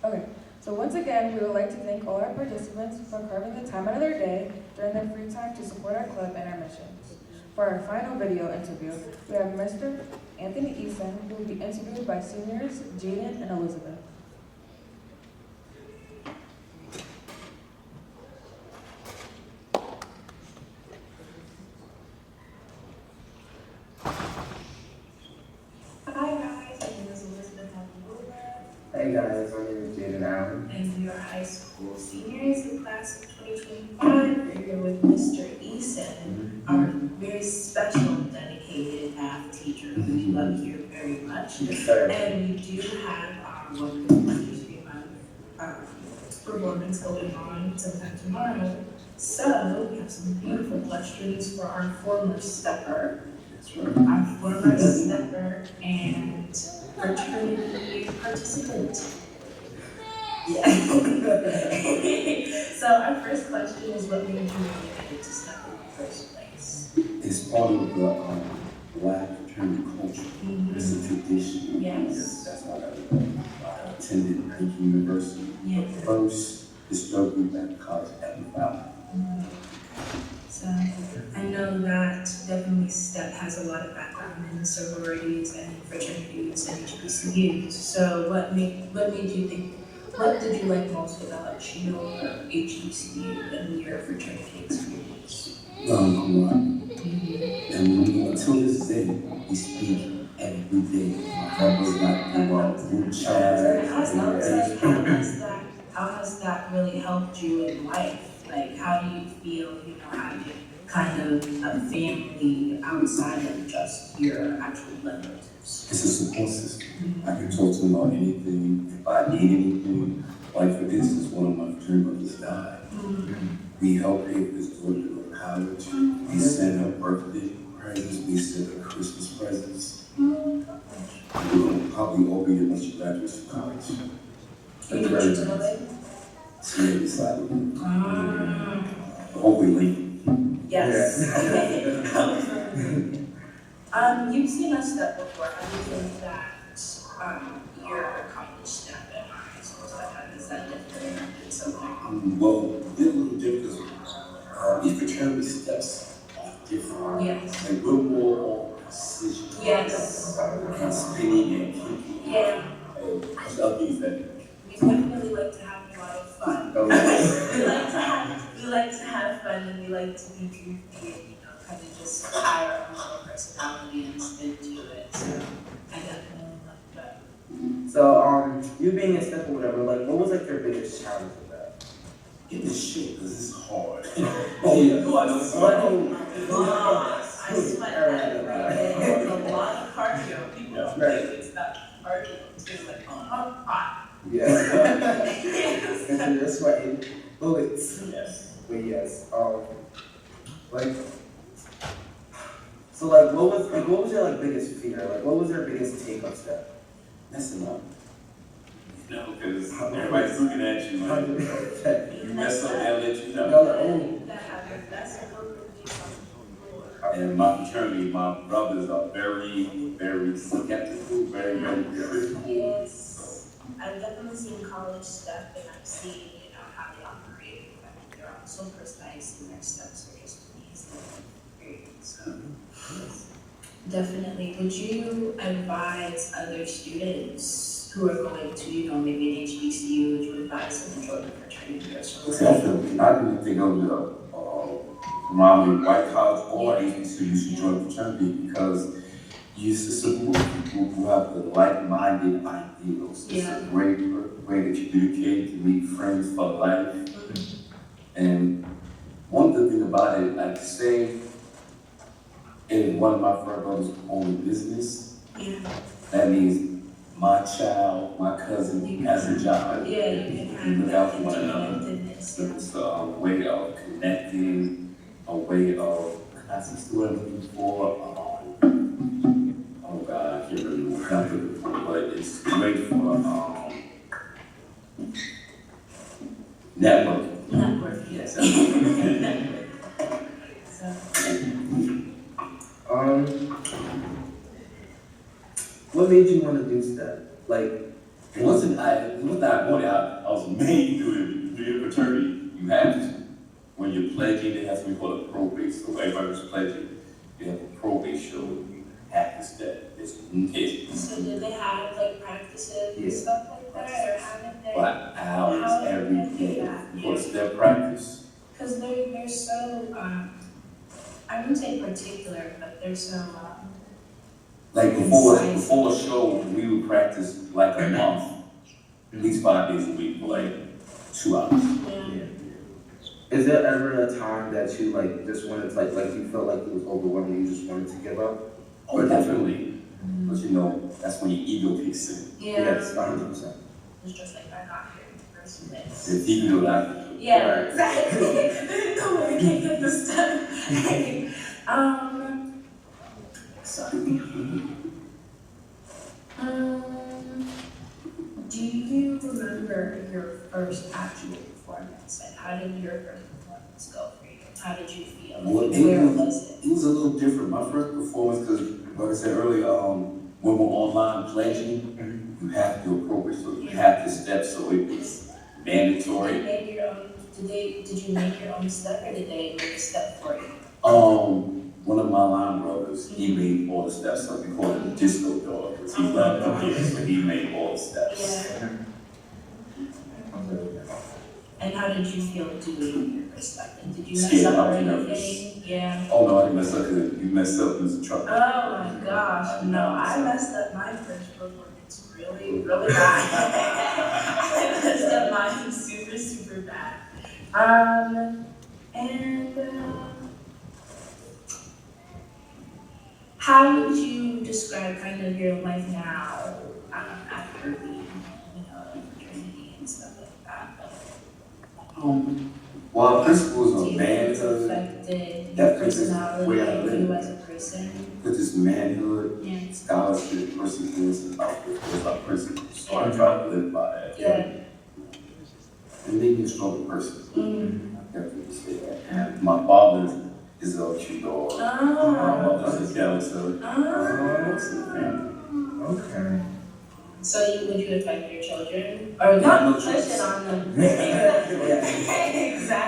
Okay, so So once again, we would like to thank all our participants for carving the time out of their day during their free time to support our club and our missions. For our final video interview, we have Mr. Anthony Eason, who will be interviewed by seniors Jaden and Elizabeth. Hi guys, my name is Elizabeth Alvarez, Hey guys, my name is Jaden Allen. and we are high school seniors in class of 2025. We're here with Mr. Eason, our very special and dedicated math teacher who we love here very much. Yes, sir. And we do have our Welcome to History Month performance going on sometime tomorrow. So we have some beautiful questions for our former stepper. Our former stepper and fraternity participant. Yeah. So our first question is, what made you want to step in the first place? It's part of the Black fraternity culture. It's a tradition. Yes. That's why I attended Lincoln University. Yes. But first, historically black college at the Valley. So I know that definitely STEP has a lot of background in sororities and fraternities and HBCUs. So what made you think, what did you like most about your HBCU and your fraternity experience? And until this day, we speak every day. My heart was like, group chat. How has that really helped you in life? Like, how do you feel, having kind of a family outside of just your actual blood relatives? It's a support system. I can talk to them about anything. If I need anything, like for instance, one of my fraternity brothers died. We helped pay for his daughter to go to college. We sent her birthday presents. We sent her Christmas presents. We're going to probably all be there when she graduates from college. You know what you're doing? She made this like, hopefully Lincoln. Yes. You've seen us step before. How do you think that your college step at high school step is that different in some way? Well, they're a little different because each fraternity steps are different. Yes. Like we're more on precision. Yes. And spinning and kicking. Yeah. And I'll give you that. We definitely like to have a lot of fun. we like to have fun, and we like to be goofy and kind of just tie our own little personality and spin to it. So I definitely like that. So, you being a step or whatever, like, what was like your biggest challenge with that? Get this shit, because it's hard. Oh, yeah. You are sweating. I sweat every day. It's a lot of cardio. People think it's not cardio. It's just like, oh, I'm hot. Yes. And you're sweating bullets. Yes. But yes, like, so like, what was your like biggest fear? Like, what was your biggest take-up step? Messing up. Because everybody's looking at you like, you mess up, they'll let you know. And my fraternity, my brothers are very, very skeptical, very, very critical. Yes. I've definitely seen college stuff, and I've seen, how they operate. They're all so precise, and their steps are just amazing. So, definitely. Would you advise other students who are going to, maybe an HBCU, would you advise them to join the fraternity or something? Definitely. I didn't think of the Romney White College or HBCU, you should join the fraternity because you support people who have the like-minded ideals. It's a great way to communicate, to meet friends for life. And one good thing about it, like say, if one of my friend brothers own a business, that means my child, my cousin has a job. Yeah, you can look out for one another. It's a way of connecting, a way of, that's what I'm looking for. Oh God, I can't remember what I'm looking for, but it's great for networking. Networking. Yes. What made you want to do STEP? Like, It wasn't that I wanted. I was made to do it. Do your fraternity. You have to. When you're pledging, it has to be called a probate. So everybody was pledging. You have a probate show. You have to step. It's intense. So did they have like practices and stuff like that, or haven't they? For hours every day. For step practice. Because they're so I wouldn't say particular, but they're so Like before a show, we would practice like a month, at least 5 days a week for like 2 hours. Yeah. Is there ever a time that you like just wanted like you felt like it was overwhelming, you just wanted to give up? Oh, definitely. But you know, that's when your ego kicks in. Yeah. Yes, 100%. It's just like I got here in the first place. If you know that. Yeah, exactly. No way, I can't get this done. Sorry. Do you remember your first actual performance? And how did your first performance go for you? How did you feel? Well, Where was it? It was a little different. My first performance, because like I said earlier, when we're online pledging, you have to do appropriate, so you have to step, so it was mandatory. Did you make your own step, or did they make a step for you? One of my line brothers, he made all the steps, so we call it the disco dog, because he loved the kids, so he made all the steps. Yeah. And how did you feel doing your first step? And did you mess up or anything? Yeah. Oh no, I didn't mess up, because you messed up, it was a trouble. Oh my gosh, no, I messed up my first performance really, really bad. I messed up mine super, super bad. How would you describe kind of your life now after being, fraternity and stuff like that? Well, principles Do of you think it's manhood, affected your that puts us personality way and out of you it. as a person? Because it's manhood, scholarship, perseverance, and output, those are principles. So I try to live by that. Yeah. And make me a stronger person. Mm-hmm. I definitely say that. And my father is a cute dog. My mother's a ghetto, so Okay. So would you affect your children? Or not push it on them? Exactly.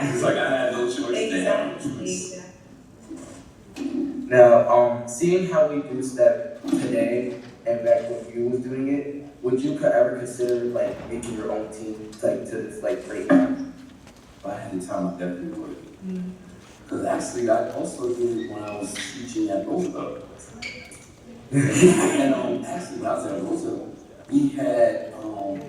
It's like I had no choice. Exactly. Now, seeing how we do step today and back when you was doing it, would you ever consider like making your own team like to this like great time? If I had the time, I definitely would. Because actually, I also did it when I was teaching at Roosevelt. And actually, when I was at Roosevelt, we had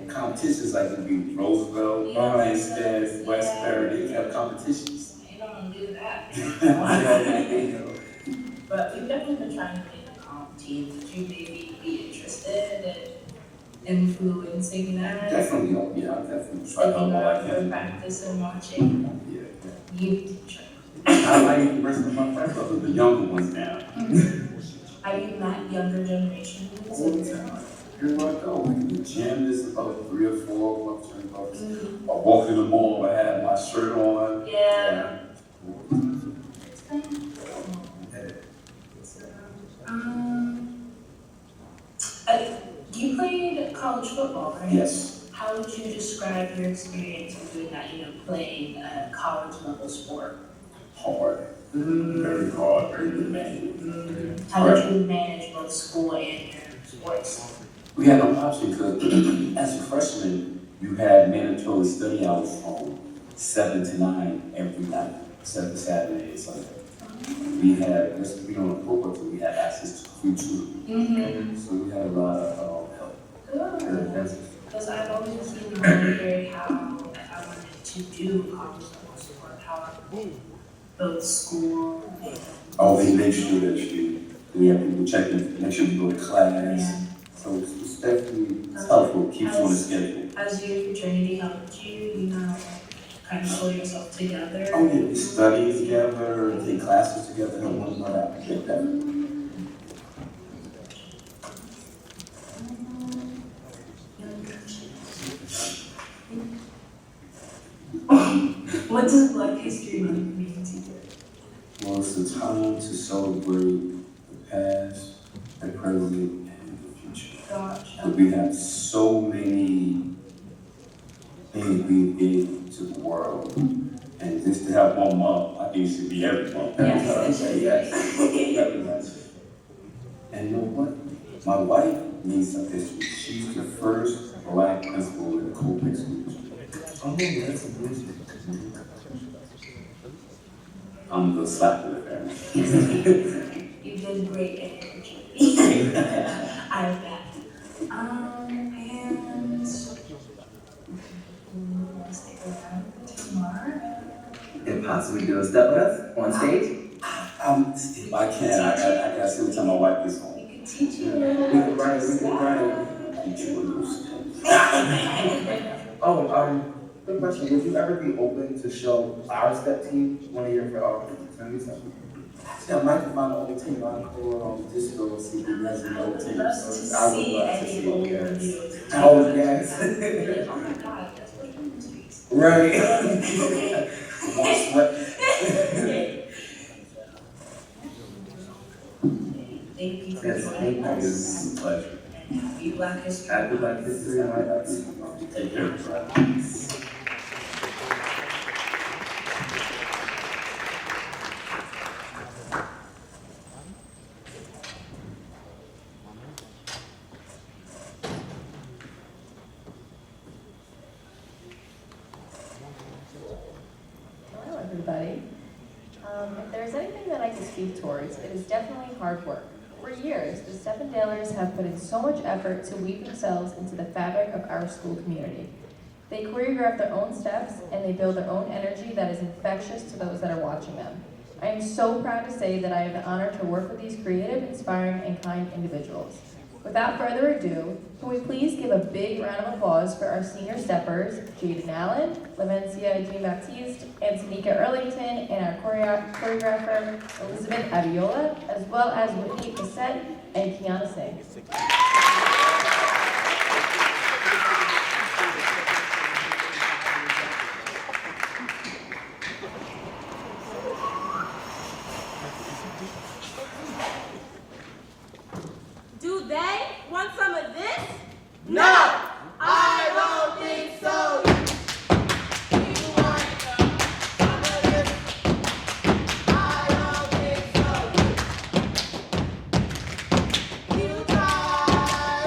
competitions like it would be Roosevelt, Hempstead, Westbury, they had competitions. You don't do that. But we've definitely been trying to make teams. Would you maybe be interested in influencing that? Definitely, yeah, I definitely try to help all I For can. practice and watching. Yeah. Youth teacher. I like the rest of my friends, other the younger ones now. Are you not younger generation? All the time. Everywhere I go, like the gym, there's about 3 or 4 of them. I walk in the mall, I have my shirt on. Yeah. You played college football, right? Yes. How would you describe your experience of doing that, playing a college level sport? Hard. Very hard, very demanding. How did you manage both school and your sports? We had no option because as a freshman, you had mandatory study hours from 7 to 9 every night, except for Saturday and Sunday. We had, we don't know football, so we had access to free tutoring. So we had a lot of help. Good. Because I've always been wondering how if I wanted to do college level sport, how I would both school and Oh, they make sure that we have people checking, make sure you go to class. So it's definitely helpful, keeps you on the schedule. Has your fraternity helped you, kind of pull yourself together? Oh yeah, we study together, take classes together, help one another out. Yeah, definitely. What does Black History Month mean to you? Well, it's a time to celebrate the past, the present, and the future. Gotcha. But we have so many things we gave to the world. And just to have 1 month, I think it should be every month. Yes. Every month. And you know what? My wife needs some history. She's the first black principal in the Copex school district. Oh, that's amazing. I'm the slap of the family. You did great at energy. I bet. And let's take a look tomorrow. And possibly do a step with us on stage. If I can, I gotta see what time my wife gets home. You can teach you. We can write it. Teach you a little step. Oh, quick question. Would you ever be open to show our step team one of your fraternity stuff? Yeah, I might find an old team on just go see if you guys are old teams. I would love to see old yes. videos. Oh, yes. Oh my God, that's what human speaks. Right. One sweat. Thank you for Yes, joining thank you. us. It's a pleasure. And happy Black History Happy Black History Month. Take care. Hello, everybody. If there's anything that I can speak towards, it is definitely hard work. For years, the Stephendalers have put in so much effort to weave themselves into the fabric of our school community. They choreograph their own steps, and they build their own energy that is infectious to those that are watching them. I am so proud to say that I have the honor to work with these creative, inspiring, and kind individuals. Without further ado, can we please give a big round of applause for our senior steppers, Jaden Allen, Levencia Jean-Baptiste, and Tanika Earlington, and our choreographer, Elizabeth Aviola, as well as Whitney Cassette and Kiana Singh. Do they want some of this? No, I don't think so. You want some of this? I don't think so. You try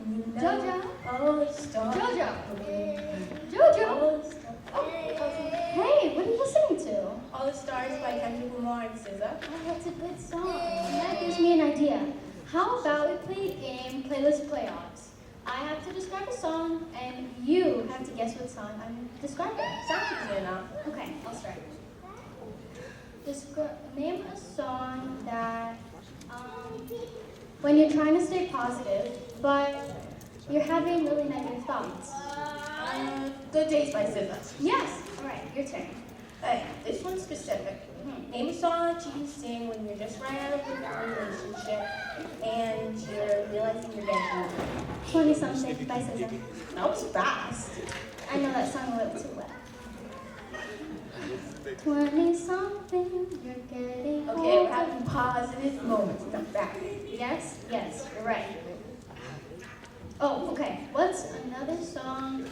Jojo. All stars. Jojo. Jojo. Oh, hey, what are you listening to? All the Stars by Kendrick Lamar and SZA. Oh, that's a good song. That gives me an idea. How about we play a game, Playlist Playoffs? I have to describe a song, and you have to guess what song I'm describing. Sounds good enough. Okay, I'll start. Name a song that, when you're trying to stay positive, but you're having really negative thoughts. Good Days by SZA. Yes. All right, your turn. Hey, this one's specific. Name a song that you sing when you're just right out of a relationship and you're realizing you're getting older. 20-something by SZA. That was fast. I know that song a little too well. 20-something, you're getting Okay, we're older. having positive moments, not bad. Yes, you're right. Oh, okay. What's another song?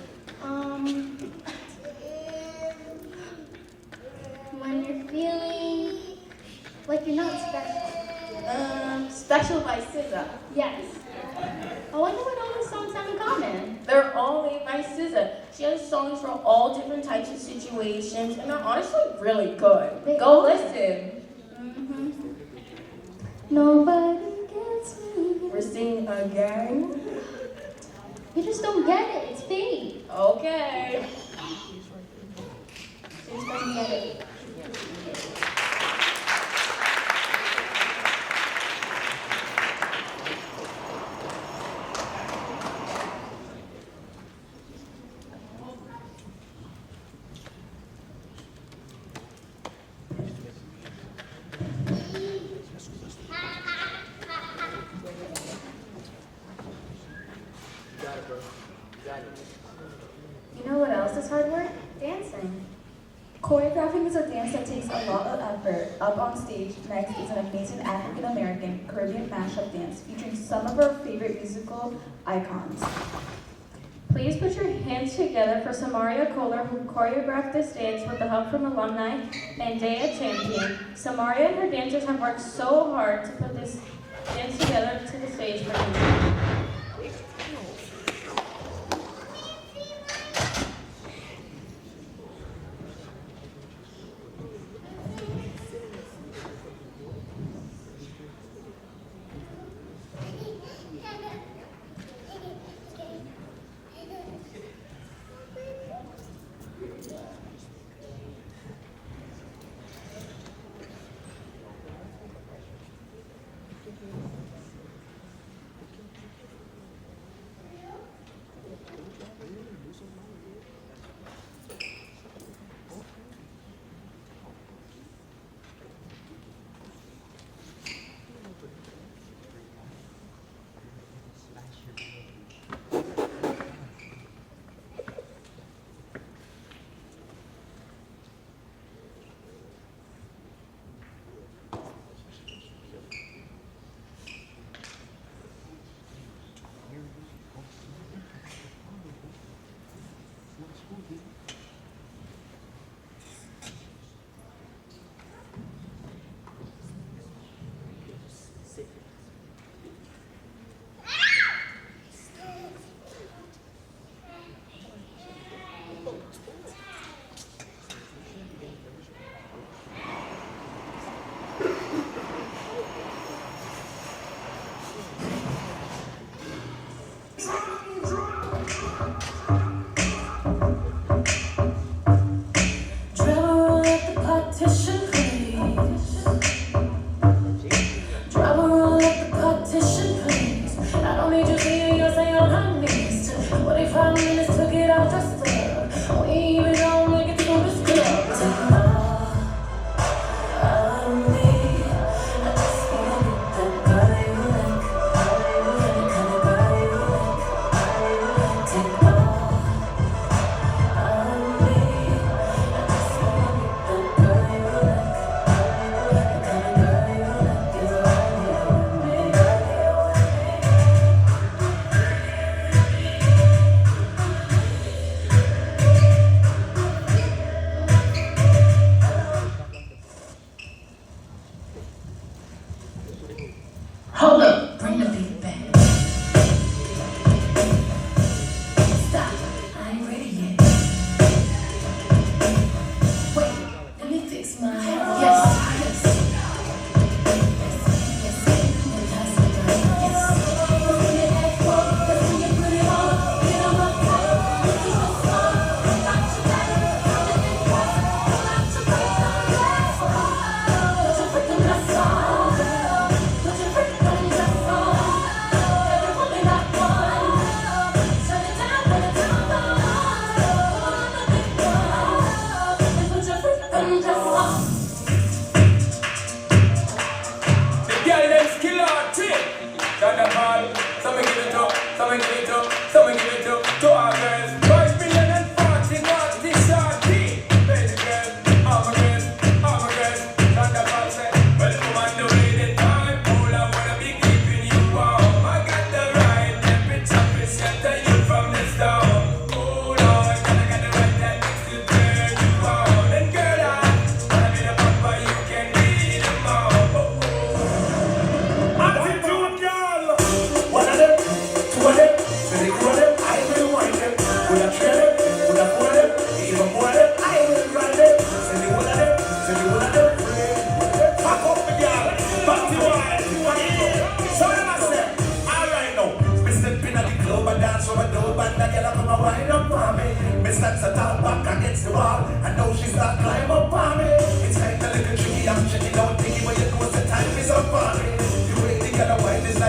When you're feeling like you're not special. Special by SZA. Yes. I wonder what all these songs have in common. They're all made by SZA. She has songs for all different types of situations, and they're honestly really good. Go listen. Nobody gets me. We're singing again. You just don't get it. It's fate. Okay. She just doesn't get it. You know what else is hard work? Dancing. Choreographing is a dance that takes a lot of effort. Up on stage next is an amazing African-American Caribbean mashup dance featuring some of our favorite musical icons. Please put your hands together for Samaria Kohler, who choreographed this dance with the help from alumni and Dea Champion. Samaria and her dancers have worked so hard to put this dance together to the stage for you.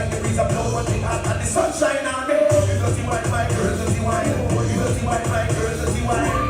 like the breeze of blow, one thing hot and the sunshine on me. You don't see why my girls don't see why. You don't see why my girls don't see why.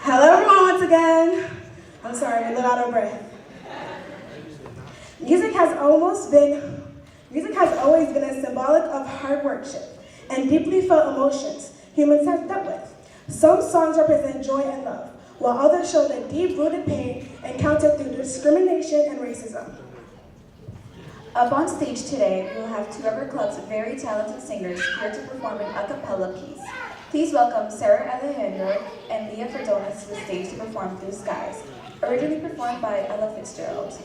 Hello everyone once again. I'm sorry, I'm a little out of breath. Music has always been a symbolic of hard workmanship and deeply felt emotions humans have dealt with. Some songs represent joy and love, while others show the deep-rooted pain encountered through discrimination and racism. Up on stage today, we will have two of our club's very talented singers here to perform an a cappella piece. Please welcome Sarah Alejandro and Leah Ferdones to the stage to perform Blue Skies, originally performed by Ella Fitzgerald.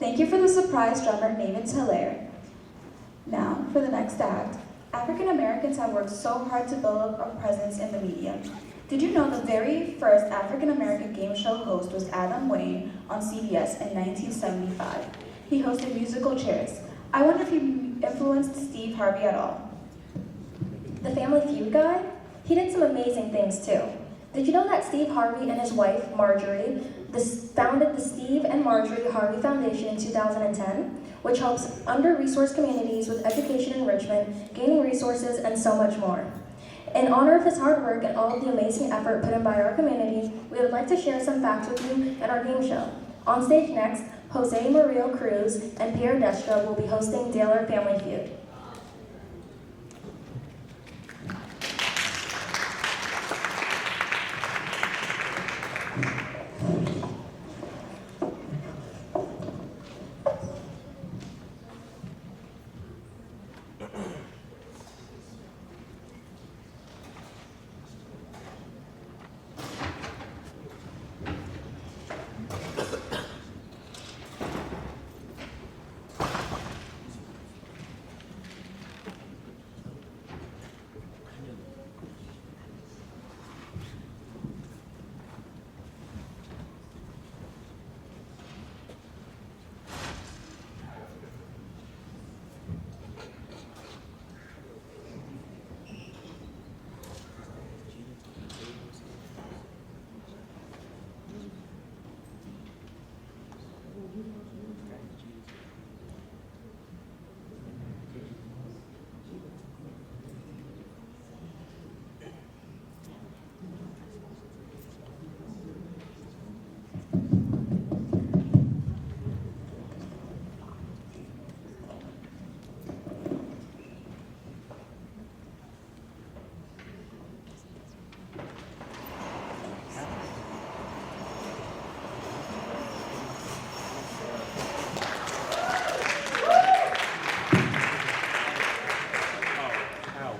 Thank you for the surprise drummer, Maven Hilaire. Now, for the next act, African Americans have worked so hard to build a presence in the media. Did you know the very first African American game show host was Adam Wayne on CBS in 1975? He hosted musical chairs. I wonder if he influenced Steve Harvey at all. The Family Feud guy? He did some amazing things too. Did you know that Steve Harvey and his wife, Marjorie, founded the Steve and Marjorie Harvey Foundation in 2010, which helps under-resourced communities with education enrichment, gaining resources, and so much more. In honor of his hard work and all of the amazing effort put in by our community, we would like to share some facts with you in our game show. On stage next, Jose Murillo Cruz and Pierre Destra will be hosting Daler Family Feud.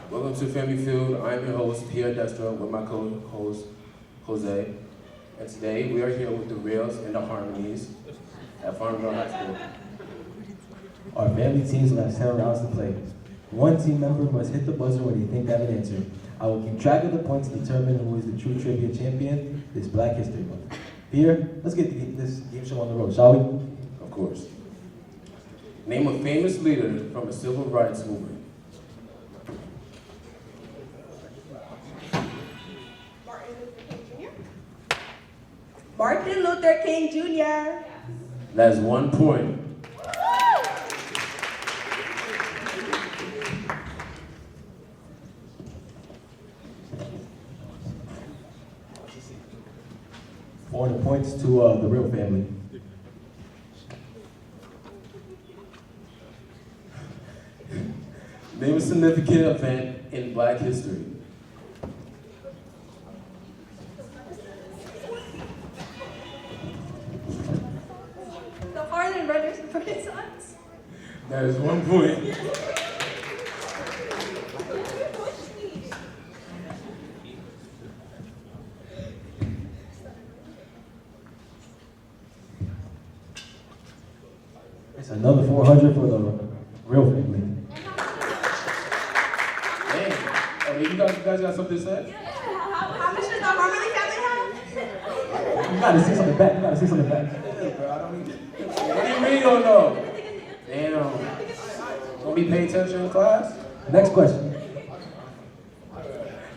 Welcome to Family Feud. I'm your host, Pierre Destra, with my co-host, Jose. And today we are here with the Reals and the Harmonies at Farmville High School. Our family teams will have 10 rounds to play. One team member must hit the buzzer when they think they have an answer. I will keep track of the points to determine who is the true trivia champion this Black History Month. Pierre, let's get this game show on the road, shall we? Of course. Name a famous leader from the civil rights movement. Martin Luther King Jr. That's 1 point. Four points to the Real family. Name a significant event in Black history. The Harlem Renaissance. That is 1 point. It's another 400 for the Real family. Hey, you guys got something to say? How much does the Harmony family have? You gotta see something back. Yeah, bro, I don't need it. What do you mean you don't know? Damn. Don't be paying attention in class? Next question.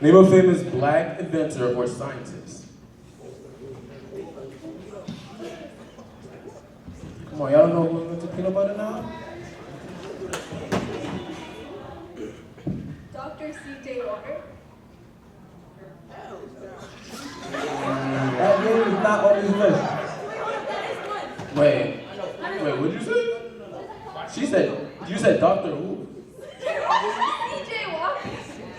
Name a famous Black inventor or scientist. Come on, y'all don't know who invented peanut butter now? Dr. C.J. Walker. That name is not on this list. Wait, what'd you say? You said Dr. Who? C.J. Walker.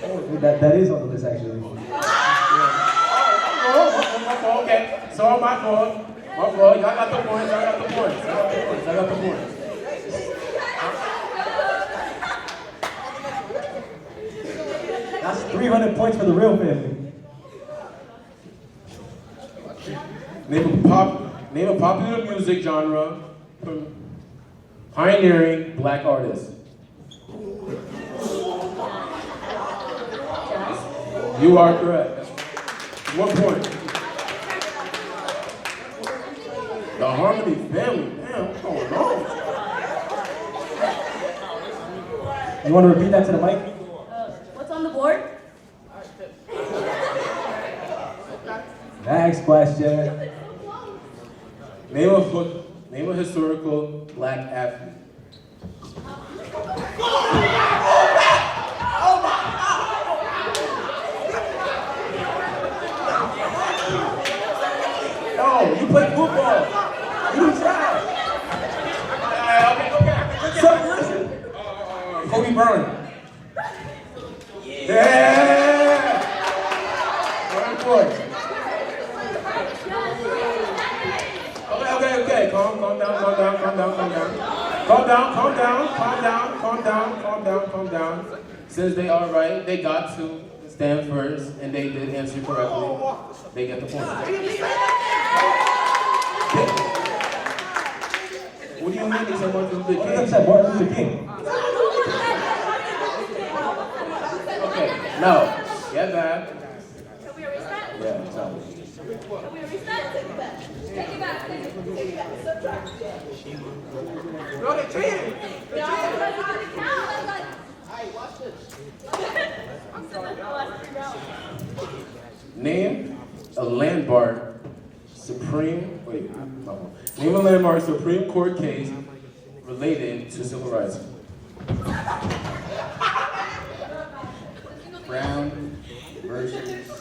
Oh, that is on the list, actually. Oh, okay. So my fault. My fault. Y'all got the points. I got the points. That's 300 points for the Real family. Name a popular music genre from Pioneering black artist. You are correct. 1 point. The Harmony family. Damn, what's going on? You want to repeat that to the mic? What's on the board? Next question. Name a historical black athlete. No, you play football. You try. So listen. Kobe Bryant. Yeah. 1 point. Okay. Calm down. Since they are right, they got to stand first, and they did answer correctly. They get the point. What do you mean they said Martin Luther King? They said Martin Luther King. Okay, no. Get back. Can we erase that? Yeah, exactly. Can we erase that? Take it back. Take it back. Take it back. Subtract. No, they cheated. No, that's not the count. Hey, watch this. I'm still last 3 rounds. Name a landmark Name a landmark Supreme Court case related to civil rights. Brown versus.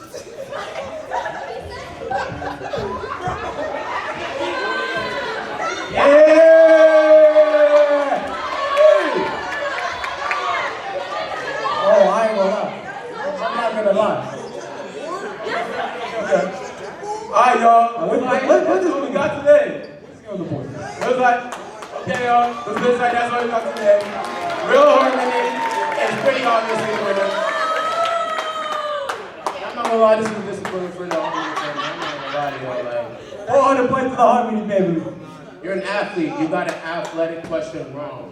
Oh, I ain't gonna lie. I'm not gonna lie. Okay. Alright, y'all. What is what we got today? Let's get on the point. It was like, okay, y'all. It was like, that's what we got today. Real harmony is pretty obviously the winner. I'm not gonna lie, this is disappointing for the harmony family. I'm not gonna lie to y'all. Like, 400 points to the Harmony family. you're an athlete. You got an athletic question wrong.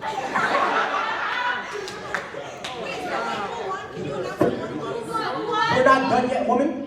We're not done yet, woman.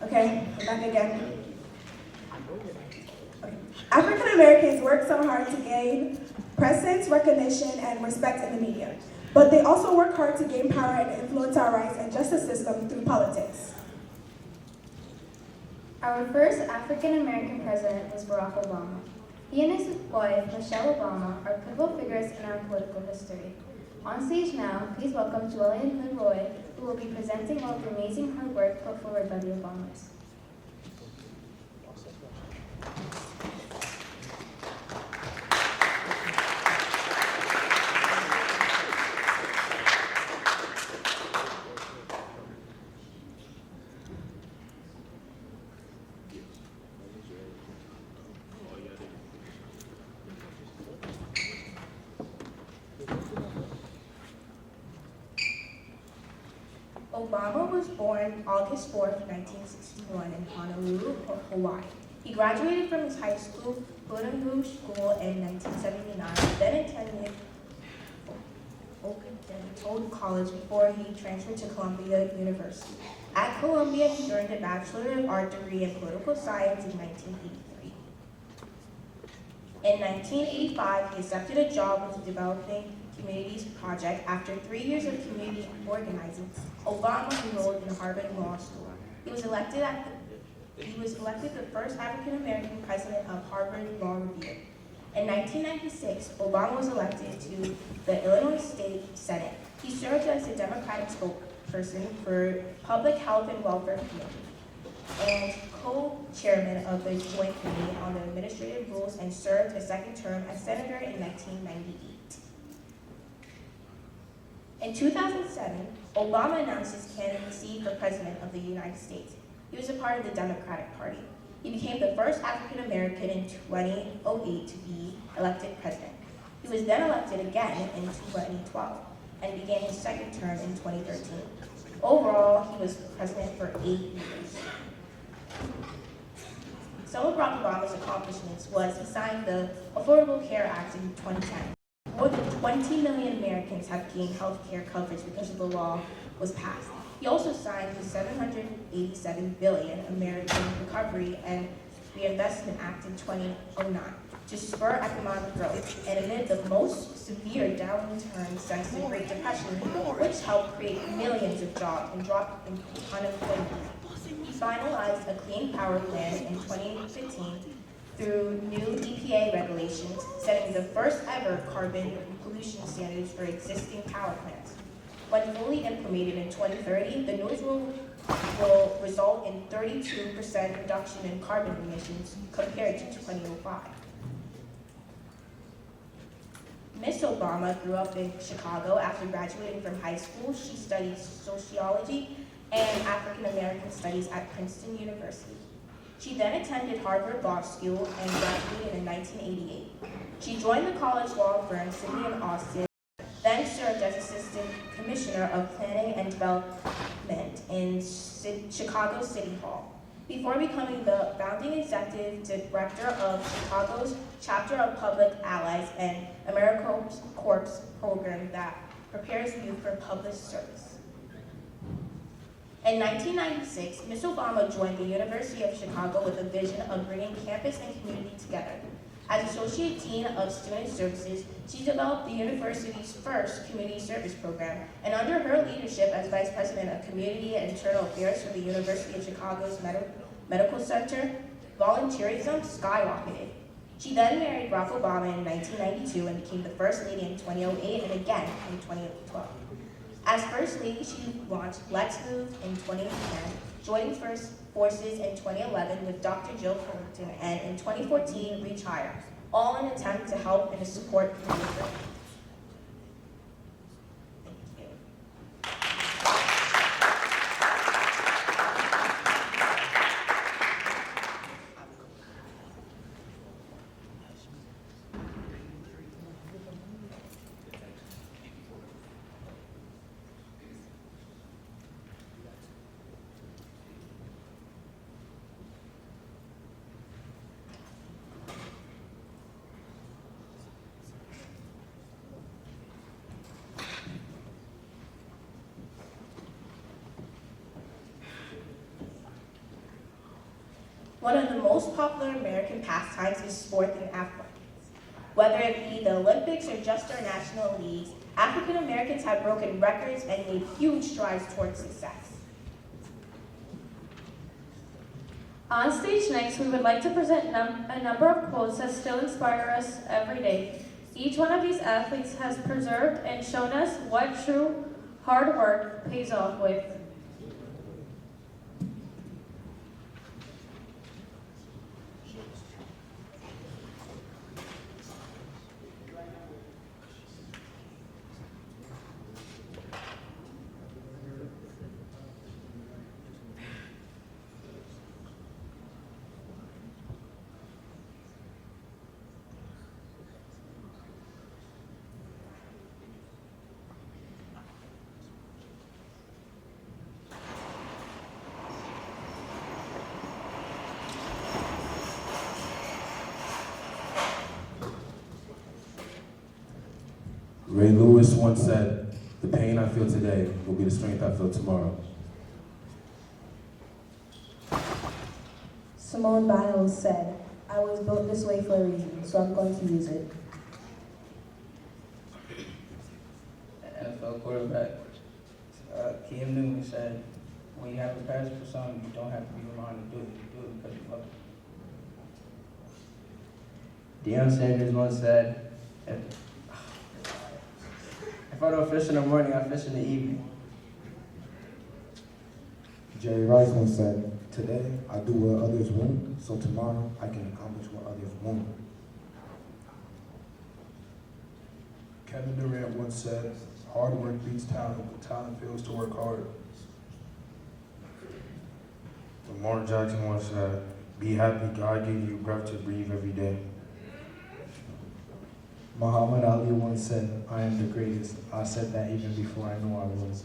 Okay, I'm back again. Okay. African Americans work so hard to gain presence, recognition, and respect in the media. But they also work hard to gain power and influence our rights and justice system through politics. Our first African American president was Barack Obama. He and his wife, Michelle Obama, are pivotal figures in our political history. On stage now, please welcome Julian Leroy, who will be presenting all the amazing hard work put forward by the Obamas. Obama was born August 4, 1961 in Honolulu, Hawaii. He graduated from his high school, Baton Rouge School, in 1979, then attended Old College before he transferred to Columbia University. At Columbia, he earned a Bachelor of Art degree in Political Science in 1983. In 1985, he accepted a job with the Developing Communities Project. After 3 years of community organizing, Obama enrolled in Harvard Law School. He was elected the first African American president of Harvard Law Review. In 1996, Obama was elected to the Illinois State Senate. He served as the Democratic spokesperson for Public Health and Welfare Committee and co-chairman of the Joint Committee on the Administrative Rules and served a second term as senator in 1998. In 2007, Obama announced his candidacy for president of the United States. He was a part of the Democratic Party. He became the first African American in 2008 to be elected president. He was then elected again in 2012 and began his second term in 2013. Overall, he was president for 8 years. Some of Barack Obama's accomplishments was he signed the Affordable Care Act in 2010. More than 20 million Americans have gained health care coverage because of the law was passed. He also signed the $787 billion American Recovery and Reinvestment Act in 2009 to spur economic growth and amid the most severe downturn since the Great Depression, which helped create millions of jobs and drop unemployment. He finalized a Clean Power Plan in 2015 through new EPA regulations, setting the first ever carbon pollution standards for existing power plants. When fully implemented in 2030, the new rule will result in 32% reduction in carbon emissions compared to 2005. Miss Obama grew up in Chicago. After graduating from high school, she studied sociology and African American studies at Princeton University. She then attended Harvard Law School and graduated in 1988. She joined the college law firm Sidney & Austin, then served as Assistant Commissioner of Planning and Development in Chicago City Hall, before becoming the founding executive director of Chicago's chapter of Public Allies and AmeriCorps program that prepares youth for public service. In 1996, Ms. Obama joined the University of Chicago with a vision of bringing campus and community together. As Associate Dean of Student Services, she developed the university's first community service program, and under her leadership as Vice President of Community and Internal Affairs for the University of Chicago's Medical Center, volunteerism skyrocketed. She then married Barack Obama in 1992 and became the First Lady in 2008 and again in 2012. As First Lady, she launched Let's Move in 2010, joined First Forces in 2011 with Dr. Jill Fullerton, and in 2014, Reach Higher, all in an attempt to help and to support community growth. One of the most popular American pastimes is sport and athletics. Whether it be the Olympics or just our national leagues, African Americans have broken records and made huge strides towards success. On stage next, we would like to present a number of quotes that still inspire us every day. Each one of these athletes has preserved and shown us what true hard work pays off with. Ray Lewis once said, "The pain I feel today will be the strength I feel tomorrow." Simone Biles said, "I was built this way for a reason, so I'm going to use it." NFL quarterback Cam Newton said, "When you have a passion for something, you don't have to be reminded to do it. You do it because you love it." Deion Sanders once said, if I don't fish in the morning, I fish in the evening. Jerry Rice once said, today I do what others won't, so tomorrow I can accomplish what others won't. Kevin Durant once said, hard work beats talent, but talent fails to work hard. Lamar Jackson once said, be happy God gave you breath to breathe every day. Muhammad Ali once said, I am the greatest. I said that even before I knew I was.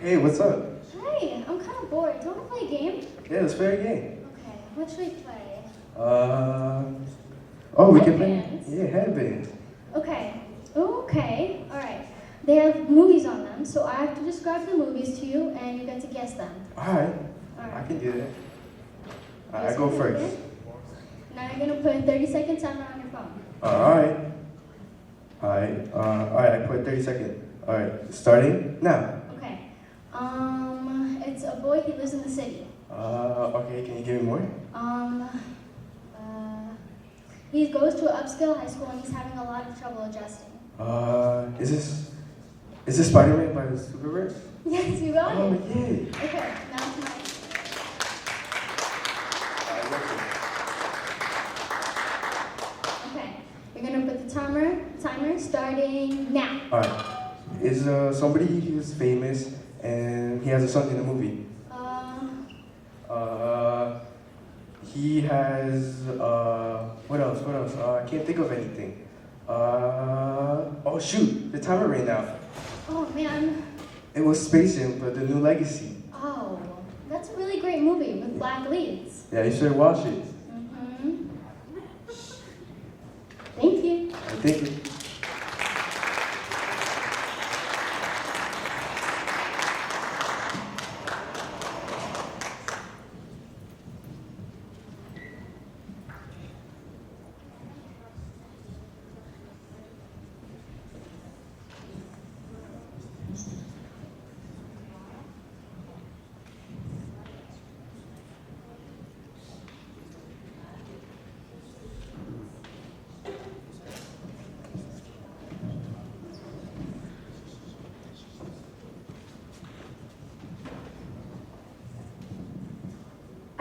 Hey, what's up? Hey, I'm kind of bored. Do you want to play a game? Yeah, let's play a game. Okay, what should we play? Oh, we can play. Headbands? Yeah, headbands. Okay. Okay. All right. They have movies on them, so I have to describe the movies to you, and you get to guess them. Alright, All right. I can do that. I Yes, go okay. first. Now you're gonna put a 30-second timer on your phone. Alright. Alright, I put 30 seconds. Alright, starting now. Okay. It's a boy. He lives in the city. Okay, can you give me more? He goes to an upscale high school, and he's having a lot of trouble adjusting. Is this Spider-Man by the Superverse? Yes, you got Oh, it. yeah. Okay, now it's mine. Okay, you're gonna put the timer starting now. Alright. Is somebody who's famous and he has a son in the movie? He has what else? I can't think of anything. Oh shoot, the timer ran out. Oh man. It was Space Jam, but the New Legacy. Oh, that's a really great movie with black leads. Yeah, you should watch it. Mm-hmm. Thank you. I think it.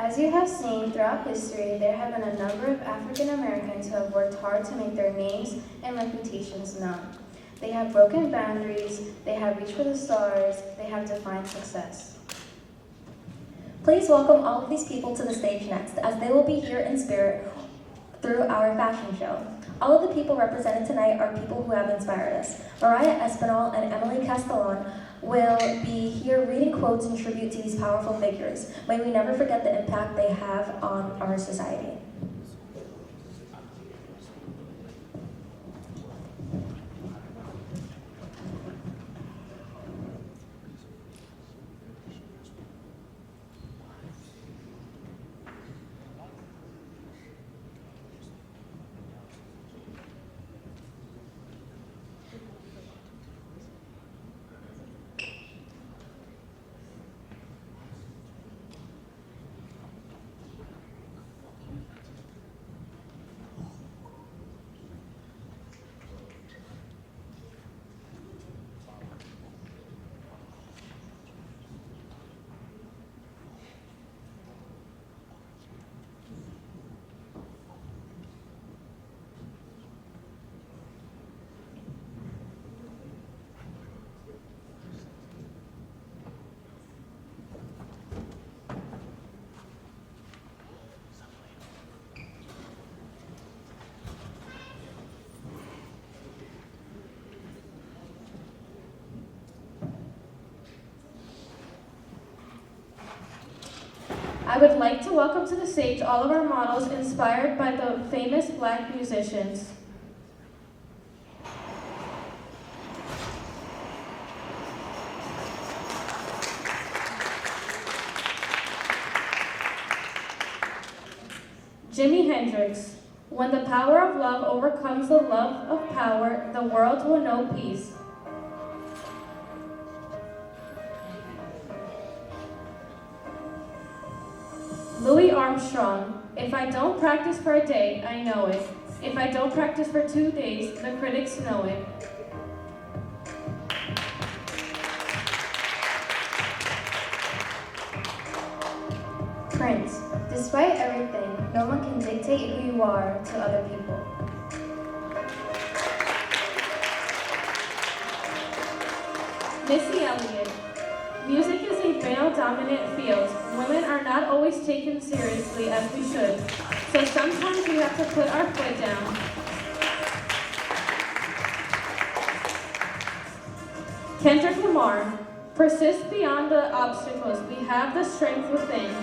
As you have seen throughout history, there have been a number of African Americans who have worked hard to make their names and reputations known. They have broken boundaries, they have reached for the stars, they have defined success. Please welcome all of these people to the stage next, as they will be here in spirit through our fashion show. All of the people represented tonight are people who have inspired us. Mariah Espinal and Emily Castellon will be here reading quotes in tribute to these powerful figures. May we never forget the impact they have on our society. I would like to welcome to the stage all of our models inspired by the famous Black musicians. Jimi Hendrix. When the power of love overcomes the love of power, the world will know peace. Louis Armstrong. If I don't practice for a day, I know it. If I don't practice for 2 days, the critics know it. Prince. Despite everything, no one can dictate who you are to other people. Missy Elliott. Music is a male-dominant field. Women are not always taken seriously as we should, so sometimes we have to put our foot down. Kendrick Lamar. Persist beyond the obstacles. We have the strength within.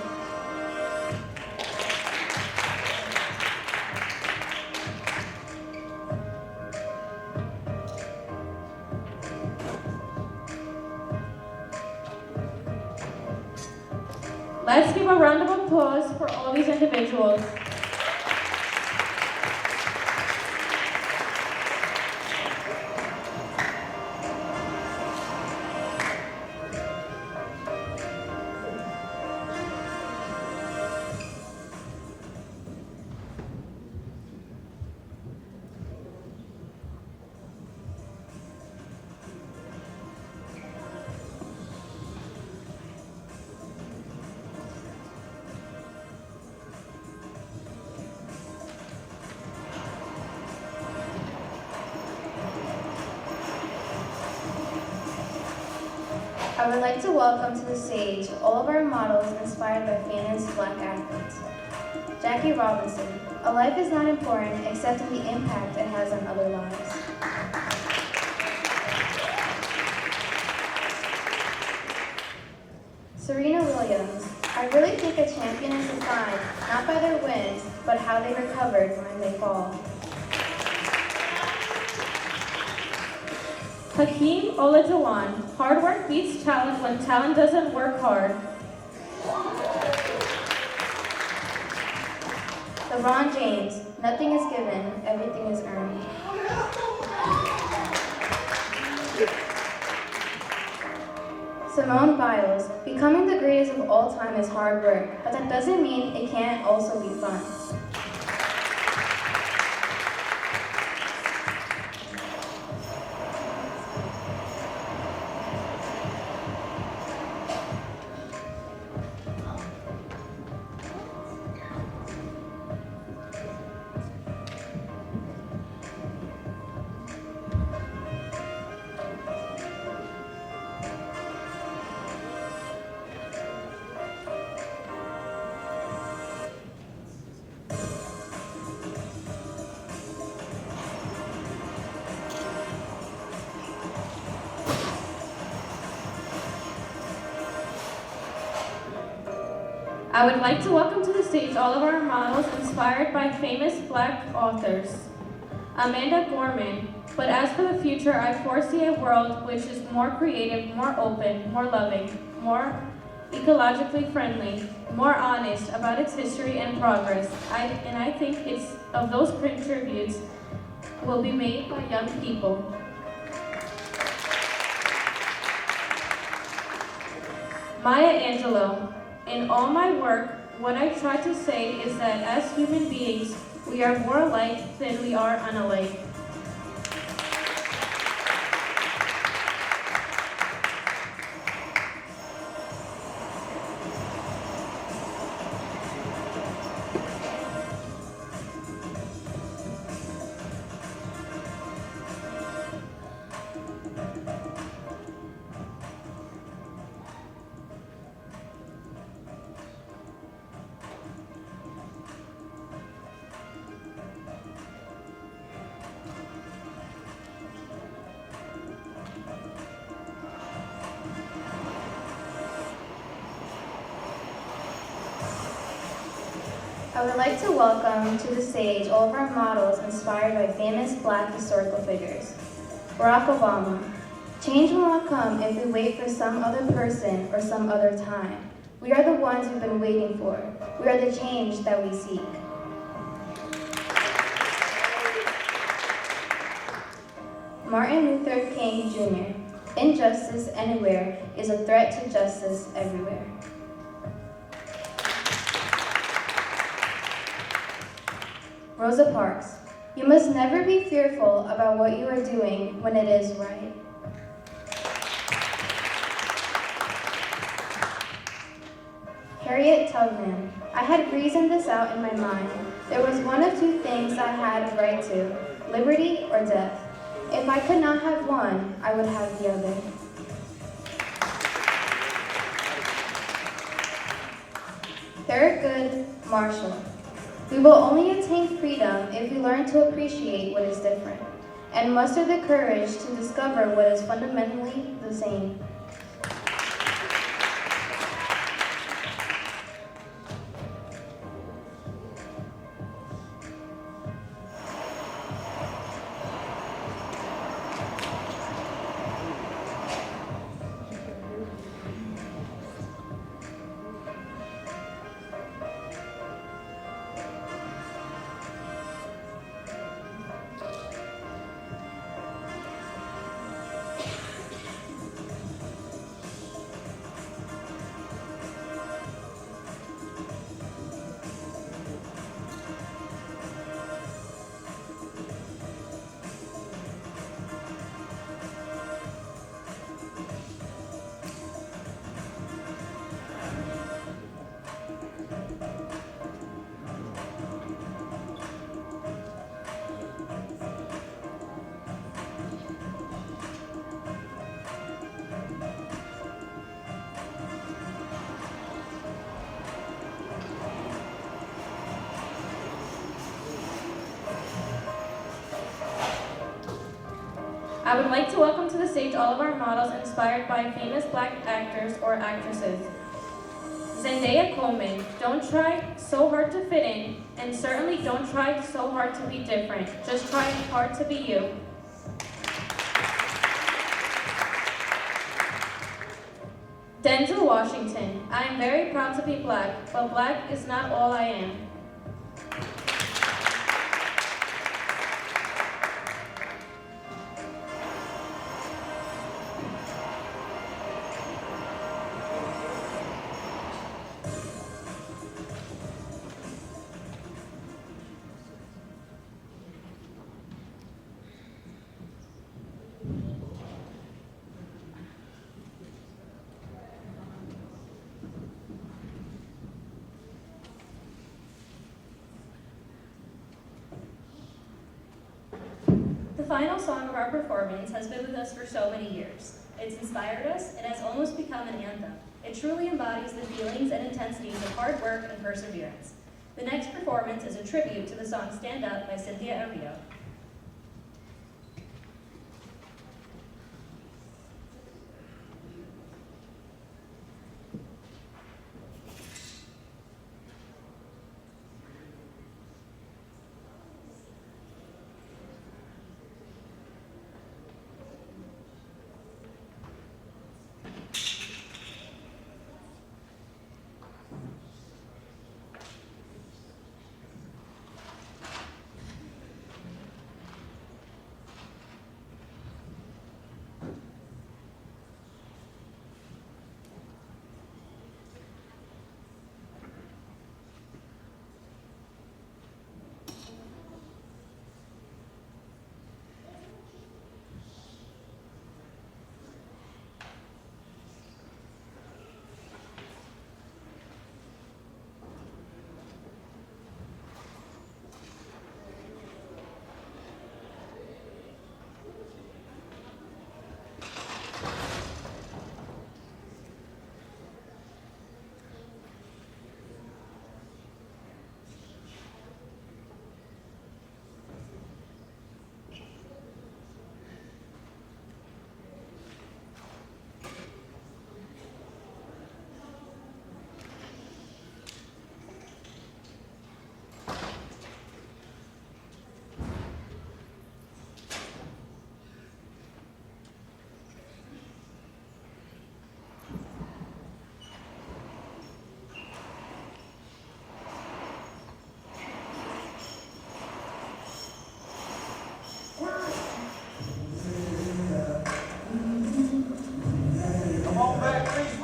Let's give a round of applause for all these individuals. I would like to welcome to the stage all of our models inspired by famous Black athletes. Jackie Robinson. A life is not important except in the impact it has on other lives. Serena Williams. I really think a champion is defined not by their wins, but how they recovered when they fall. Hakeem Olajuwon. Hard work beats talent when talent doesn't work hard. LeBron James. Nothing is given, everything is earned. Simone Biles. Becoming the greatest of all time is hard work, but that doesn't mean it can't also be fun. I would like to welcome to the stage all of our models inspired by famous Black authors. Amanda Gorman. But as for the future, I foresee a world which is more creative, more open, more loving, more ecologically friendly, more honest about its history and progress. I think it's of those tributes will be made by young people. Maya Angelou. In all my work, what I try to say is that as human beings, we are more alike than we are unalike. I would like to welcome to the stage all of our models inspired by famous Black historical figures. Barack Obama. Change will not come if we wait for some other person or some other time. We are the ones we've been waiting for. We are the change that we seek. Martin Luther King Jr. Injustice anywhere is a threat to justice everywhere. Rosa Parks. You must never be fearful about what you are doing when it is right. Harriet Tubman. I had reasoned this out in my mind. There was one of two things I had a right to, liberty or death. If I could not have one, I would have the other. Thurgood Marshall. We will only attain freedom if we learn to appreciate what is different, and muster the courage to discover what is fundamentally the same. I would like to welcome to the stage all of our models inspired by famous Black actors or actresses. Zendaya Coleman, don't try so hard to fit in, and certainly don't try so hard to be different. Just try hard to be you. Denzel Washington, I am very proud to be Black, but Black is not all I am. The final song of our performance has been with us for so many years. It's inspired us and has almost become an anthem. It truly embodies the feelings and intensities of hard work and perseverance. The next performance is a tribute to the song Stand Up by Cynthia Ariel.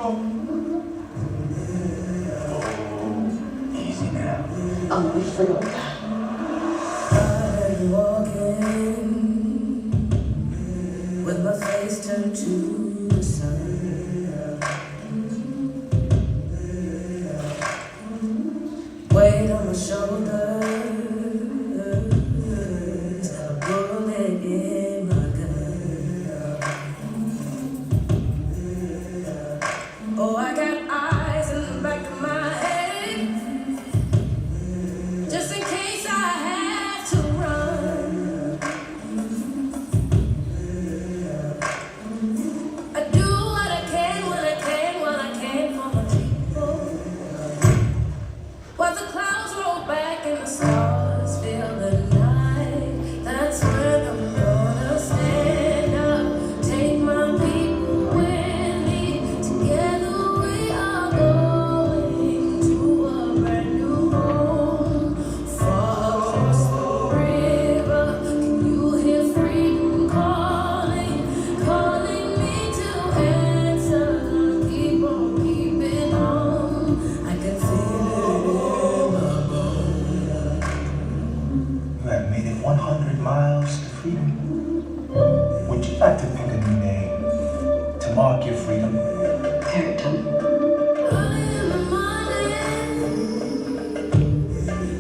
people. Oh, easy now. I'm free. I'm walking with my face turned to the sun. Weight on my shoulders, a bullet in my gun. Oh, I got eyes in the back of my head, just in case I have to run. I do what I can when I can, when I can for my people. While the clouds roll back and the stars fill the night, that's when I'm gonna stand up, take my people with me. Together we are going to a brand new home, far across the river. Can you hear freedom calling, calling me to answer? Gonna keep on keeping on. I can feel You have made it 100 miles to freedom. Would you like to pick a new name to mark your freedom? Puritan.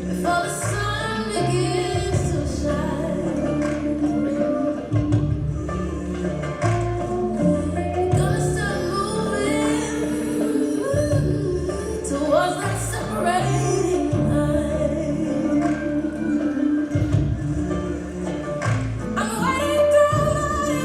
before the sun begins to shine. Gonna start moving towards that separating line. I'm waiting through the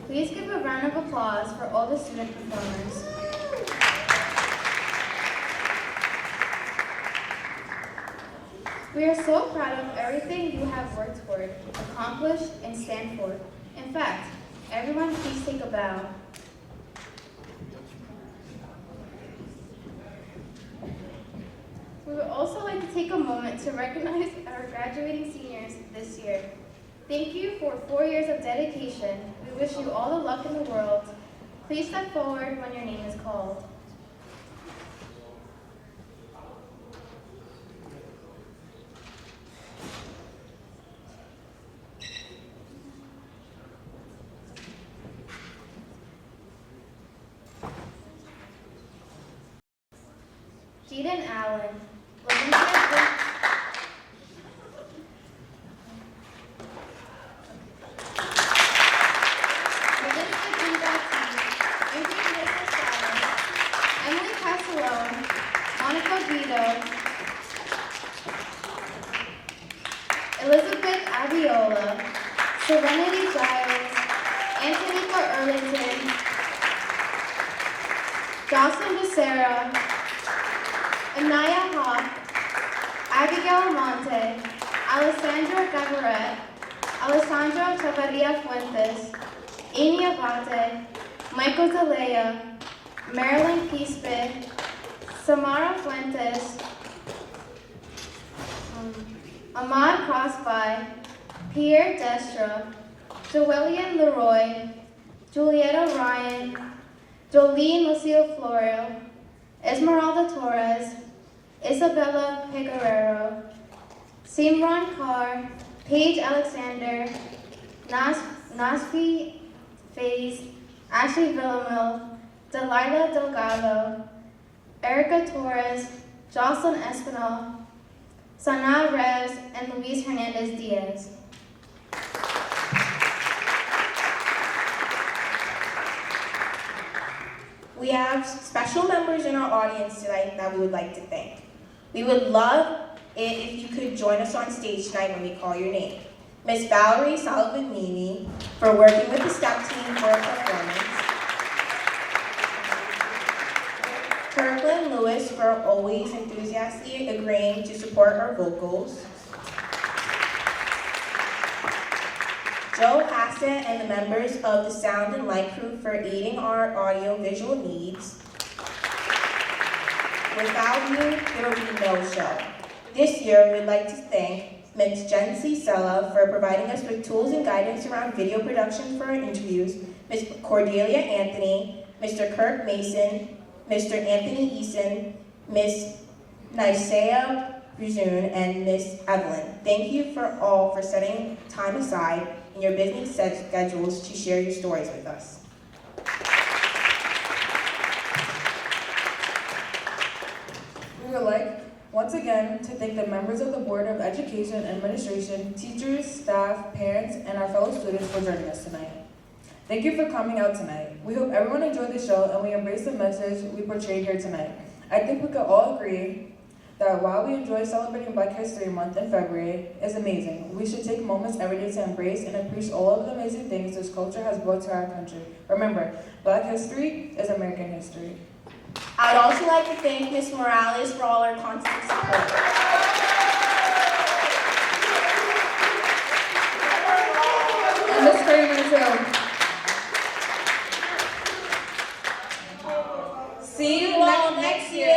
Please give a round of applause for all the student performers. We are so proud of everything you have worked toward, accomplished, and stand for. In fact, everyone please take a bow. We would also like to take a moment to recognize our graduating seniors this year. Thank you for 4 years of dedication. We wish you all the luck in the world. Please step forward when your name is called. Jaden Allen, Emily Castellone, Monica Guido, Elizabeth Aviola, Serenity Giles, Antonica Erlington, Jocelyn Becerra, Anaya Hawk, Abigail Monte, Alessandra Gavaret, Alessandra Chavarria Fuentes, Amy Abate, Michael Zalea, Marilyn Quispe, Samara Fuentes, Ahmad Crossby, Pierre Destra, Joelian Leroy, Julieta Ryan, Jolene Lucio Florio, Esmeralda Torres, Isabella Peguerero, Simran Carr, Paige Alexander, Nasfi Faze, Ashley Villamil, Delilah Delgado, Erica Torres, Jocelyn Espinal, Sana Rez, and Luis Hernandez Diaz. We have special members in our audience tonight that we would like to thank. We would love it if you could join us on stage tonight when we call your name. Miss Valerie Sullivan-Mimi for working with the step team for a performance. Kirkland Lewis for always enthusiastically agreeing to support our vocals. Joe Hassett and the members of the sound and light crew for aiding our audio-visual needs. Without you, there would be no show. This year, we'd like to thank Ms. Jen C. Sella for providing us with tools and guidance around video production for our interviews, Ms. Cordelia Anthony, Mr. Kirk Mason, Mr. Anthony Eason, Ms. Nisea Bruzun, and Ms. Evelyn. Thank you for all for setting time aside in your busy schedules to share your stories with us. We would like, once again, to thank the members of the Board of Education, Administration, teachers, staff, parents, and our fellow students for joining us tonight. Thank you for coming out tonight. We hope everyone enjoyed the show and we embrace the message we portrayed here tonight. I think we could all agree that while we enjoy celebrating Black History Month in February is amazing, we should take moments every day to embrace and appreciate all of the amazing things this culture has brought to our country. Remember, Black history is American history. I'd also like to thank Ms. Morales for all her constant support. And Ms. Kramer too. See you all next year.